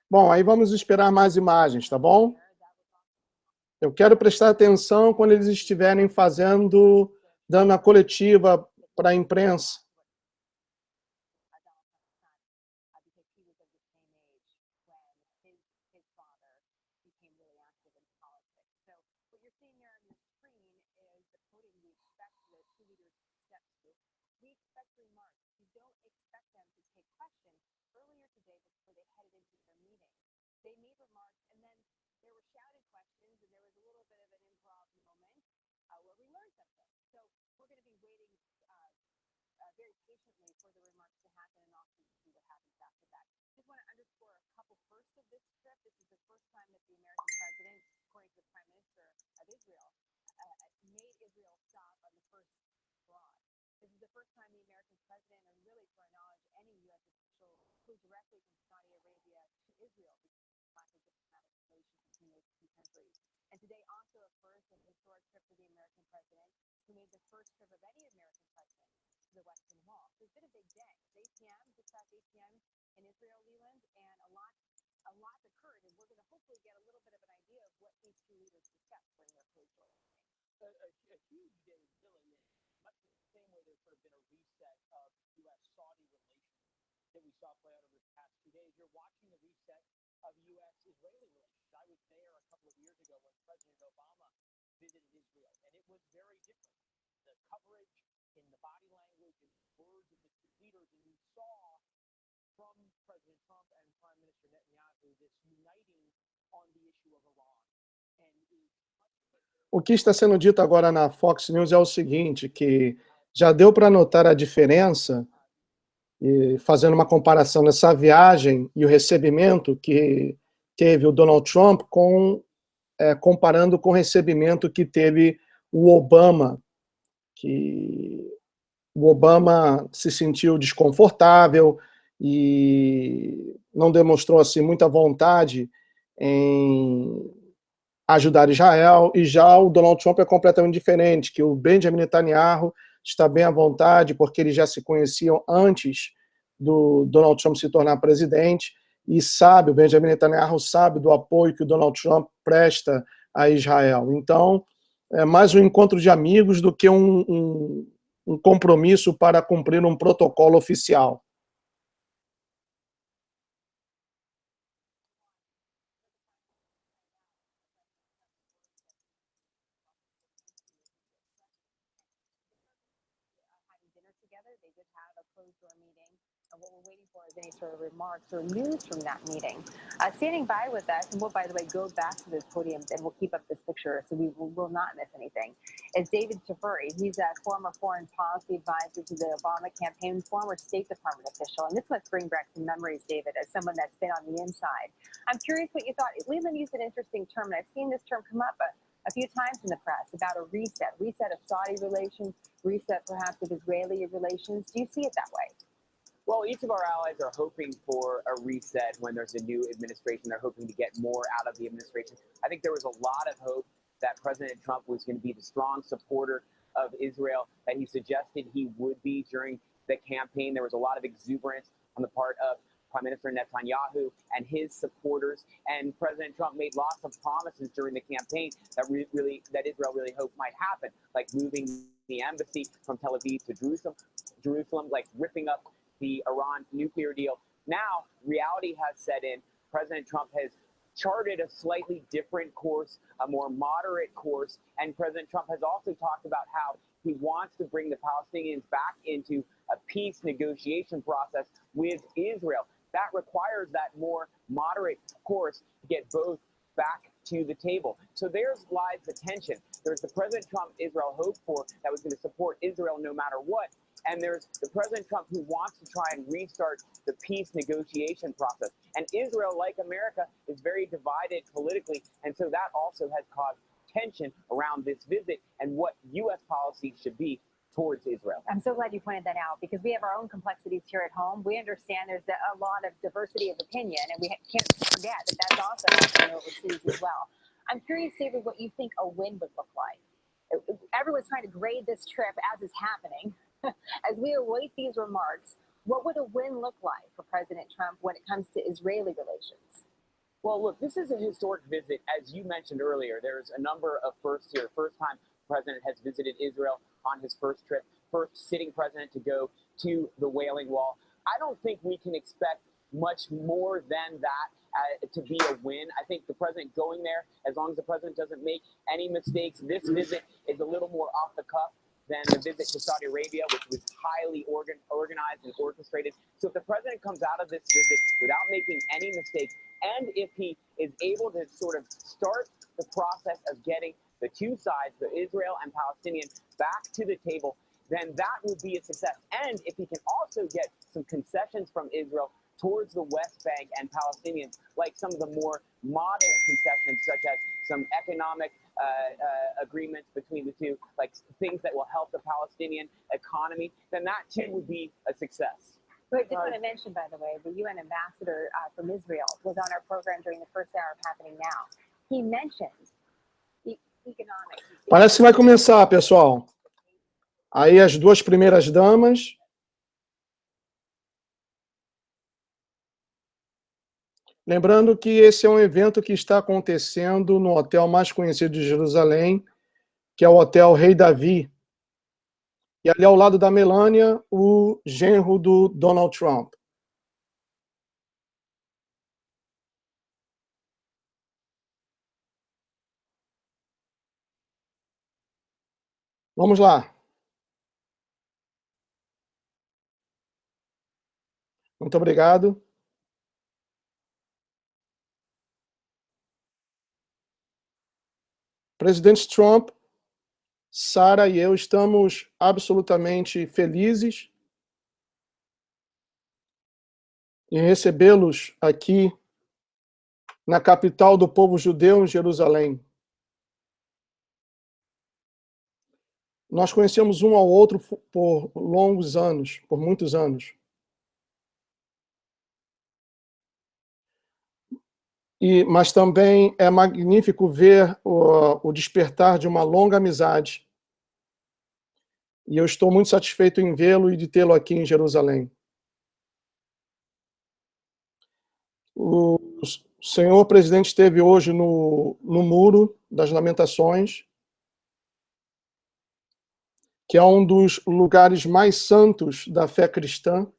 Speaker 17: Bom, aí vamos esperar mais imagens, tá bom? Eu quero prestar atenção quando eles estiverem dando a coletiva para a imprensa.
Speaker 18: there were shouted questions, and there was a little bit of an improv moment where we learned something. So we're going to be waiting very patiently for the remarks to happen and also to see what happens after that. Just want to underscore a couple firsts of this trip. This is the first time that the American president, according to the Prime Minister of Israel, made Israel stop on the first abroad. This is the first time the American president, and really to our knowledge, any U.S. official flew directly from Saudi Arabia to Israel because of the lack of diplomatic relations between those two countries. And today also a first and historic trip for the American president, who made the first trip of any American president to the Western Wall. So it's been a big day. It's 8 p.m., just past 8 p.m. in Israel, Leland, and a lot occurred, and we're going to hopefully get a little bit of an idea of what these two leaders discussed during their colloquial meeting.
Speaker 20: A huge day, really, much the same way there's sort of been a reset of U.S.-Saudi relations that we saw play out over the past 2 days. You're watching the reset of U.S.-Israeli relations. I was there a couple of years ago when President Obama visited Israel, and it was very different. The coverage in the body language and words of the two leaders, and you saw from President Trump and Prime Minister Netanyahu this uniting on the issue of Iran.
Speaker 17: O que está sendo dito agora na Fox News é o seguinte, que já deu para notar a diferença, e fazendo uma comparação nessa viagem e o recebimento que teve o Donald Trump, comparando com o recebimento que teve o Obama, que o Obama se sentiu desconfortável e não demonstrou assim muita vontade em ajudar Israel, e já o Donald Trump é completamente diferente, que o Benjamin Netanyahu está bem à vontade, porque eles já se conheciam antes do Donald Trump se tornar presidente, e o Benjamin Netanyahu sabe do apoio que o Donald Trump presta a Israel. Então, é mais um encontro de amigos do que um compromisso para cumprir um protocolo oficial.
Speaker 18: They did have a closed-door meeting, and what we're waiting for is any sort of remarks or news from that meeting. Standing by with us, and we'll, by the way, go back to this podium, and we'll keep up this picture so we will not miss anything, is David Tafuri. He's a former foreign policy advisor to the Obama campaign, former State Department official, and this must bring back some memories, David, as someone that's been on the inside. I'm curious what you thought. Leland used an interesting term, and I've seen this term come up a few times in the press about a reset of Saudi relations, reset perhaps of Israeli relations. Do you see it that way?
Speaker 20: Well, each of our allies are hoping for a reset when there's a new administration. They're hoping to get more out of the administration. I think there was a lot of hope that President Trump was going to be the strong supporter of Israel that he suggested he would be during the campaign. There was a lot of exuberance on the part of Prime Minister Netanyahu and his supporters, and President Trump made lots of promises during the campaign that Israel really hoped might happen, like moving the embassy from Tel Aviv to Jerusalem, like ripping up the Iran nuclear deal. Now, reality has set in. President Trump has charted a slightly different course, a more moderate course, and President Trump has also talked about how he wants to bring the Palestinians back into a peace negotiation process with Israel. That requires that more moderate course to get both back to the table. So there's lies the tension. There's the President Trump Israel hoped for that was going to support Israel no matter what. And there's the President Trump who wants to try and restart the peace negotiation process. And Israel, like America, is very divided politically. And so that also has caused tension around this visit and what U.S. policy should be towards Israel.
Speaker 18: I'm so glad you pointed that out, because we have our own complexities here at home. We understand there's a lot of diversity of opinion, and we can't forget that that's also happening overseas as well. I'm curious, David, what you think a win would look like. Everyone's trying to grade this trip as it's happening. As we await these remarks, what would a win look like for President Trump when it comes to Israeli relations?
Speaker 20: Well, look, this is a historic visit. As you mentioned earlier, there's a number of firsts here. First time the president has visited Israel on his first trip, first sitting president to go to the Wailing Wall. I don't think we can expect much more than that to be a win. I think the president going there, as long as the president doesn't make any mistakes, this visit is a little more off the cuff than the visit to Saudi Arabia, which was highly organized and orchestrated. So if the president comes out of this visit without making any mistakes, and if he is able to sort of start the process of getting the two sides, the Israel and Palestinian, back to the table, then that would be a success. And if he can also get some concessions from Israel towards the West Bank and Palestinians, like some of the more modest concessions, such as some economic agreements between the two, like things that will help the Palestinian economy, then that too would be a success.
Speaker 19: But I just want to mention, by the way, the UN ambassador from Israel was on our program during the first hour of Happening Now. He mentioned the economic...
Speaker 17: Parece que vai começar, pessoal. Aí as duas primeiras damas. Lembrando que esse é um evento que está acontecendo no hotel mais conhecido de Jerusalém, que é o Hotel Rei Davi. E ali ao lado da Melania, o genro do Donald Trump. Vamos lá. Muito obrigado. Presidente Trump, Sara e eu estamos absolutamente felizes em recebê-los aqui na capital do povo judeu, em Jerusalém. Nós conhecemos um ao outro por longos anos, por muitos anos. Mas também é magnífico ver o despertar de uma longa amizade. E eu estou muito satisfeito em vê-lo e de tê-lo aqui em Jerusalém. O senhor presidente esteve hoje no Muro das Lamentações, que é um dos lugares mais santos da fé cristã.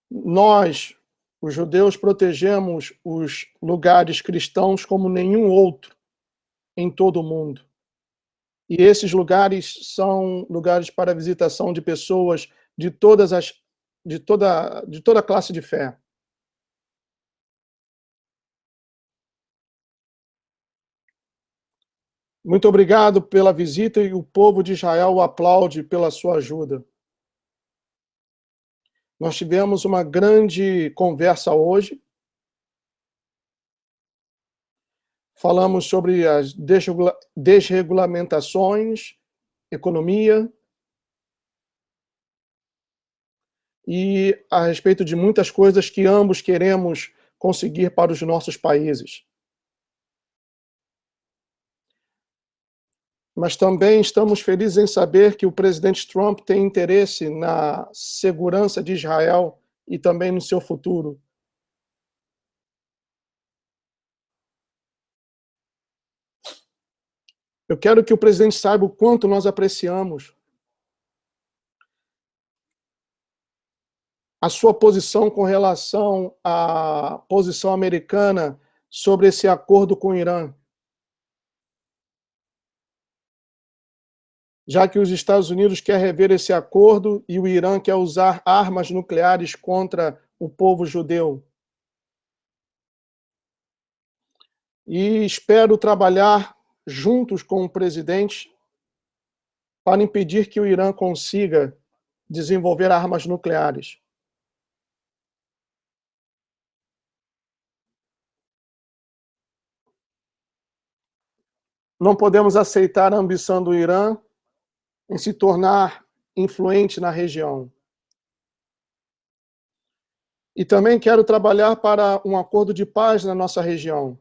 Speaker 17: Nós, os judeus, protegemos os lugares cristãos como nenhum outro em todo o mundo. E esses lugares são lugares para visitação de pessoas de toda classe de fé. Muito obrigado pela visita e o povo de Israel o aplaude pela sua ajuda. Nós tivemos uma grande conversa hoje. Falamos sobre as desregulamentações, economia e a respeito de muitas coisas que ambos queremos conseguir para os nossos países. Mas também estamos felizes em saber que o presidente Trump tem interesse na segurança de Israel e também no seu futuro. Eu quero que o presidente saiba o quanto nós apreciamos a sua posição com relação à posição americana sobre esse acordo com o Irã. Já que os Estados Unidos quer rever esse acordo e o Irã quer usar armas nucleares contra o povo judeu. E espero trabalhar juntos com o presidente para impedir que o Irã consiga desenvolver armas nucleares. Não podemos aceitar a ambição do Irã em se tornar influente na região. E também quero trabalhar para um acordo de paz na nossa região.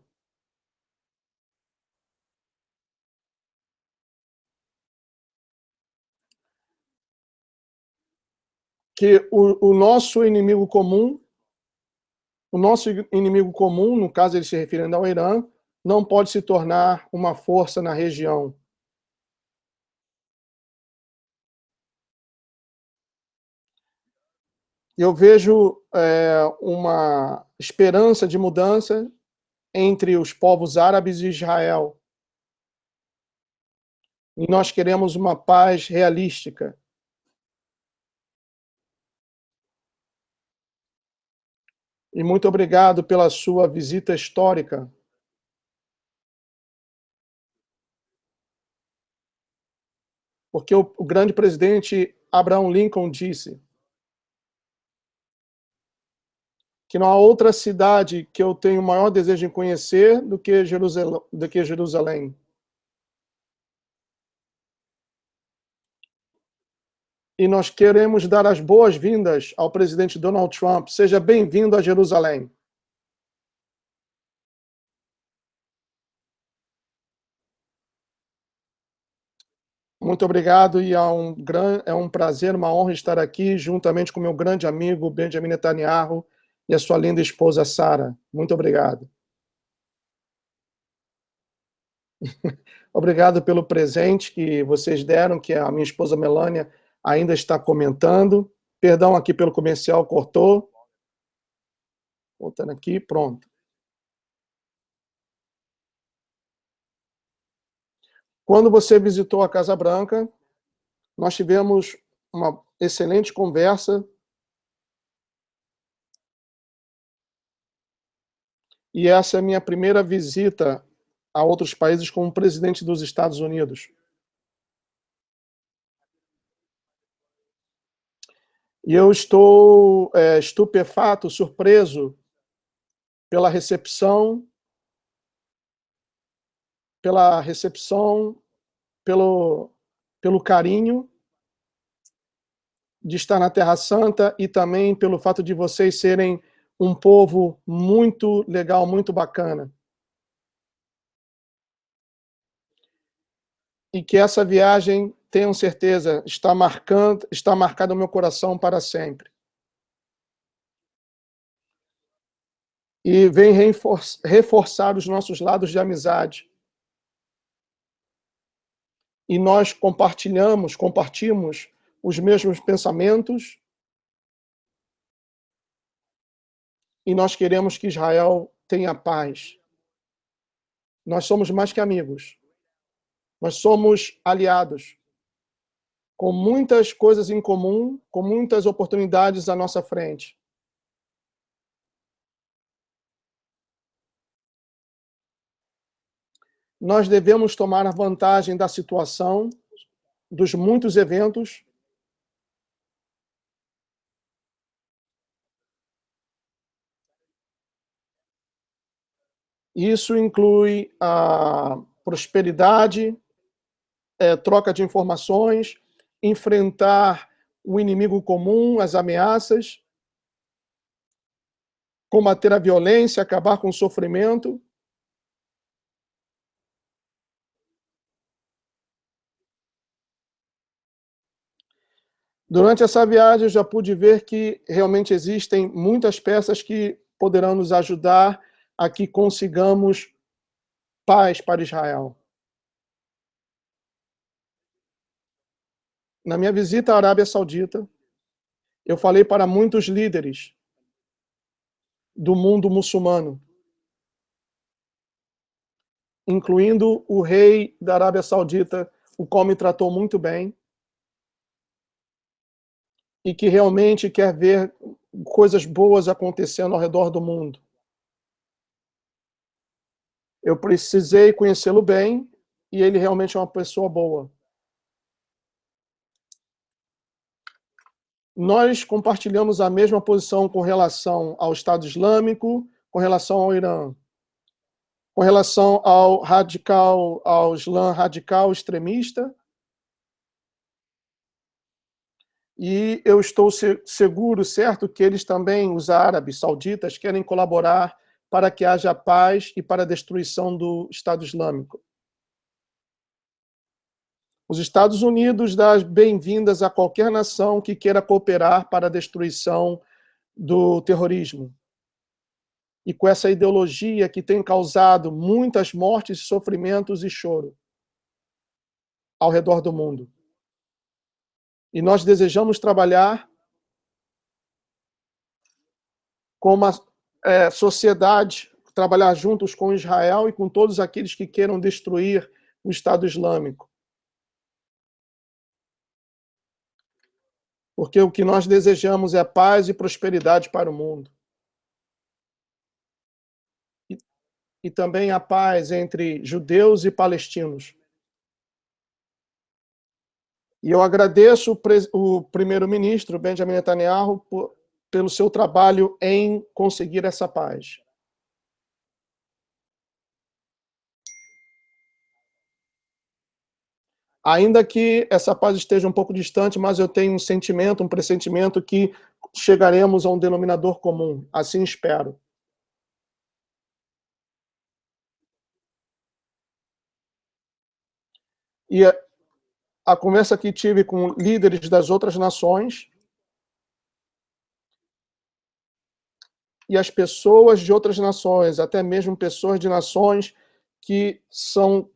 Speaker 17: Que o nosso inimigo comum, no caso ele se referindo ao Irã, não pode se tornar uma força na região. Eu vejo uma esperança de mudança entre os povos árabes e Israel. E nós queremos uma paz realística. E muito obrigado pela sua visita histórica. Porque o grande presidente Abraham Lincoln disse que não há outra cidade que eu tenho o maior desejo em conhecer do que Jerusalém. E nós queremos dar as boas-vindas ao presidente Donald Trump. Seja bem-vindo a Jerusalém. Muito obrigado e é um prazer, uma honra estar aqui juntamente com meu grande amigo Benjamin Netanyahu e a sua linda esposa Sara. Muito obrigado. Obrigado pelo presente que vocês deram, que a minha esposa Melânia ainda está comentando. Perdão aqui pelo comercial, cortou. Voltando aqui, pronto. Quando você visitou a Casa Branca, nós tivemos uma excelente conversa. E essa é a minha primeira visita a outros países como presidente dos Estados Unidos. E eu estou estupefato, surpreso pela recepção, pelo carinho de estar na Terra Santa e também pelo fato de vocês serem um povo muito legal, muito bacana. E que essa viagem, tenham certeza, está marcada no meu coração para sempre. E vem reforçar os nossos lados de amizade. E nós compartilhamos os mesmos pensamentos, e nós queremos que Israel tenha paz. Nós somos mais que amigos. Nós somos aliados, com muitas coisas em comum, com muitas oportunidades à nossa frente. Nós devemos tomar a vantagem da situação, dos muitos eventos, isso inclui a prosperidade, troca de informações, enfrentar o inimigo comum, as ameaças, combater a violência, acabar com o sofrimento. Durante essa viagem, eu já pude ver que realmente existem muitas peças que poderão nos ajudar a que consigamos paz para Israel. Na minha visita à Arábia Saudita, eu falei para muitos líderes do mundo muçulmano, incluindo o rei da Arábia Saudita, o qual me tratou muito bem, e que realmente quer ver coisas boas acontecendo ao redor do mundo. Eu precisei conhecê-lo bem, e ele realmente é uma pessoa boa. Nós compartilhamos a mesma posição com relação ao Estado Islâmico, com relação ao Irã, com relação ao Islã radical extremista. E eu estou seguro, certo, que eles também, os árabes sauditas, querem colaborar para que haja paz e para a destruição do Estado Islâmico. Os Estados Unidos dá as bem-vindas a qualquer nação que queira cooperar para a destruição do terrorismo. E com essa ideologia que tem causado muitas mortes, sofrimentos e choro ao redor do mundo. E nós desejamos trabalhar com uma sociedade, trabalhar juntos com Israel e com todos aqueles que queiram destruir o Estado Islâmico. Porque o que nós desejamos é paz e prosperidade para o mundo. e também a paz entre judeus e palestinos. E eu agradeço o primeiro-ministro, Benjamin Netanyahu, pelo seu trabalho em conseguir essa paz. Ainda que essa paz esteja um pouco distante, mas eu tenho um sentimento, um pressentimento que chegaremos a um denominador comum. Assim espero. E a conversa que tive com líderes das outras nações e as pessoas de outras nações, até mesmo pessoas de nações que são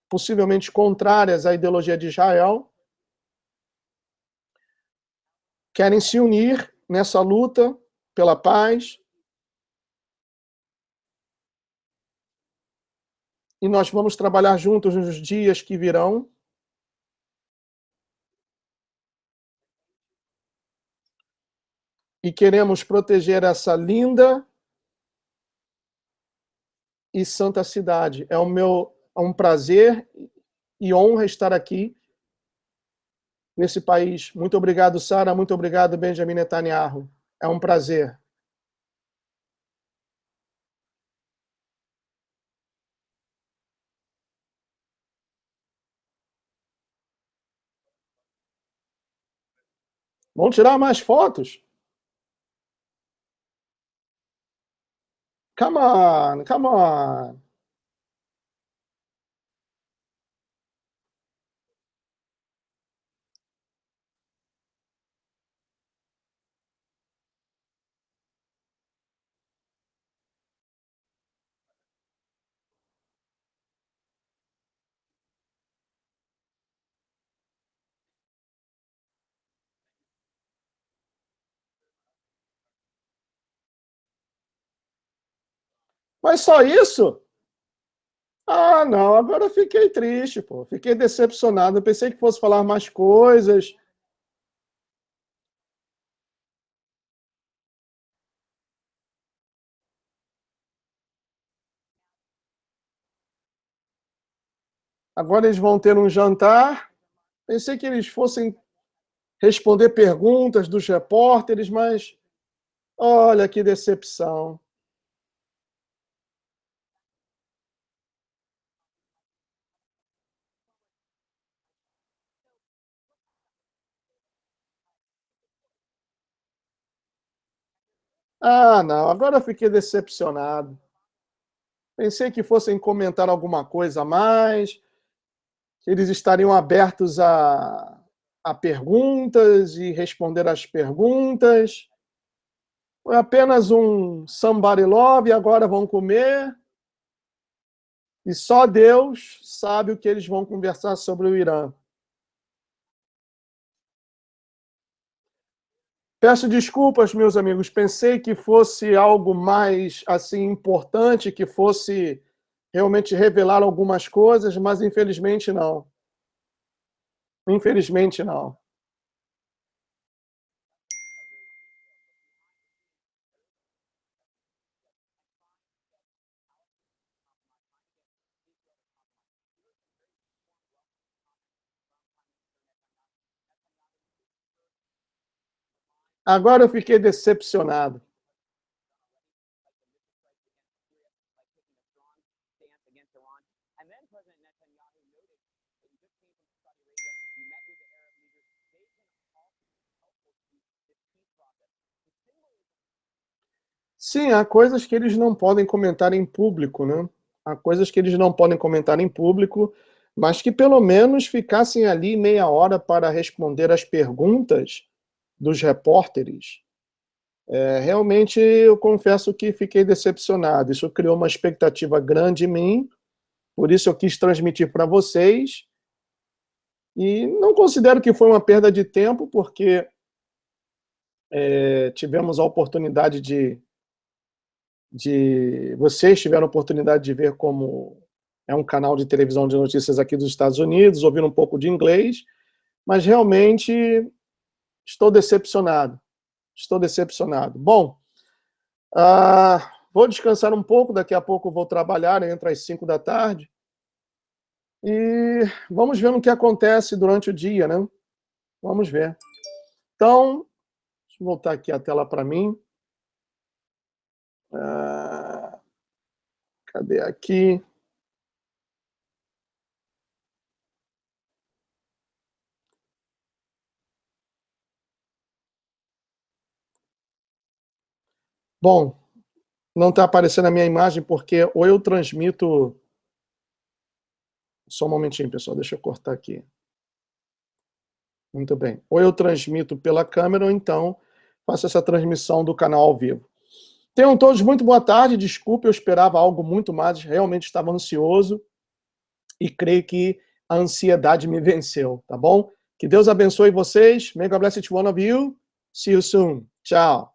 Speaker 17: possivelmente contrárias à ideologia de Israel, querem se unir nessa luta pela paz. E nós vamos trabalhar juntos nos dias que virão. E queremos proteger essa linda e santa cidade. É um prazer e honra estar aqui nesse país. Muito obrigado, Sara. Muito obrigado, Benjamin Netanyahu. É um prazer. Vamos tirar mais fotos? Come on, come on. Mas só isso? Ah, não, agora eu fiquei triste, pô. Fiquei decepcionado. Eu pensei que fosse falar mais coisas. Agora eles vão ter um jantar. Pensei que eles fossem responder perguntas dos repórteres, mas olha que decepção. Ah, não, agora eu fiquei decepcionado. Pensei que fossem comentar alguma coisa a mais, que eles estariam abertos a perguntas e responder às perguntas. Foi apenas um somebody love, e agora vão comer. E só Deus sabe o que eles vão conversar sobre o Irã. Peço desculpas, meus amigos. Pensei que fosse algo mais assim importante, que fosse realmente revelar algumas coisas, mas infelizmente não. Infelizmente não. Agora eu fiquei decepcionado. Sim, há coisas que eles não podem comentar em público, né? Há coisas que eles não podem comentar em público, mas que pelo menos ficassem ali meia hora para responder as perguntas dos repórteres. Realmente, eu confesso que fiquei decepcionado. Isso criou uma expectativa grande em mim, por isso eu quis transmitir para vocês. E não considero que foi uma perda de tempo, porque tivemos a oportunidade vocês tiveram a oportunidade de ver como é um canal de televisão de notícias aqui dos Estados Unidos, ouvindo um pouco de inglês, mas realmente estou decepcionado. Estou decepcionado. Bom, vou descansar um pouco, daqui a pouco eu vou trabalhar, entre as 5 da tarde. E vamos ver o que acontece durante o dia, né? Vamos ver. Então, deixa eu voltar aqui a tela para mim. Cadê aqui? Bom, não está aparecendo a minha imagem porque ou eu transmito... Só um momentinho, pessoal, deixa eu cortar aqui. Muito bem. Ou eu transmito pela câmera ou então faço essa transmissão do canal ao vivo. Tenham todos muito boa tarde. Desculpe, eu esperava algo muito mais. Realmente estava ansioso e creio que a ansiedade me venceu, tá bom? Que Deus abençoe vocês. May God bless each one of you. See you soon. Tchau.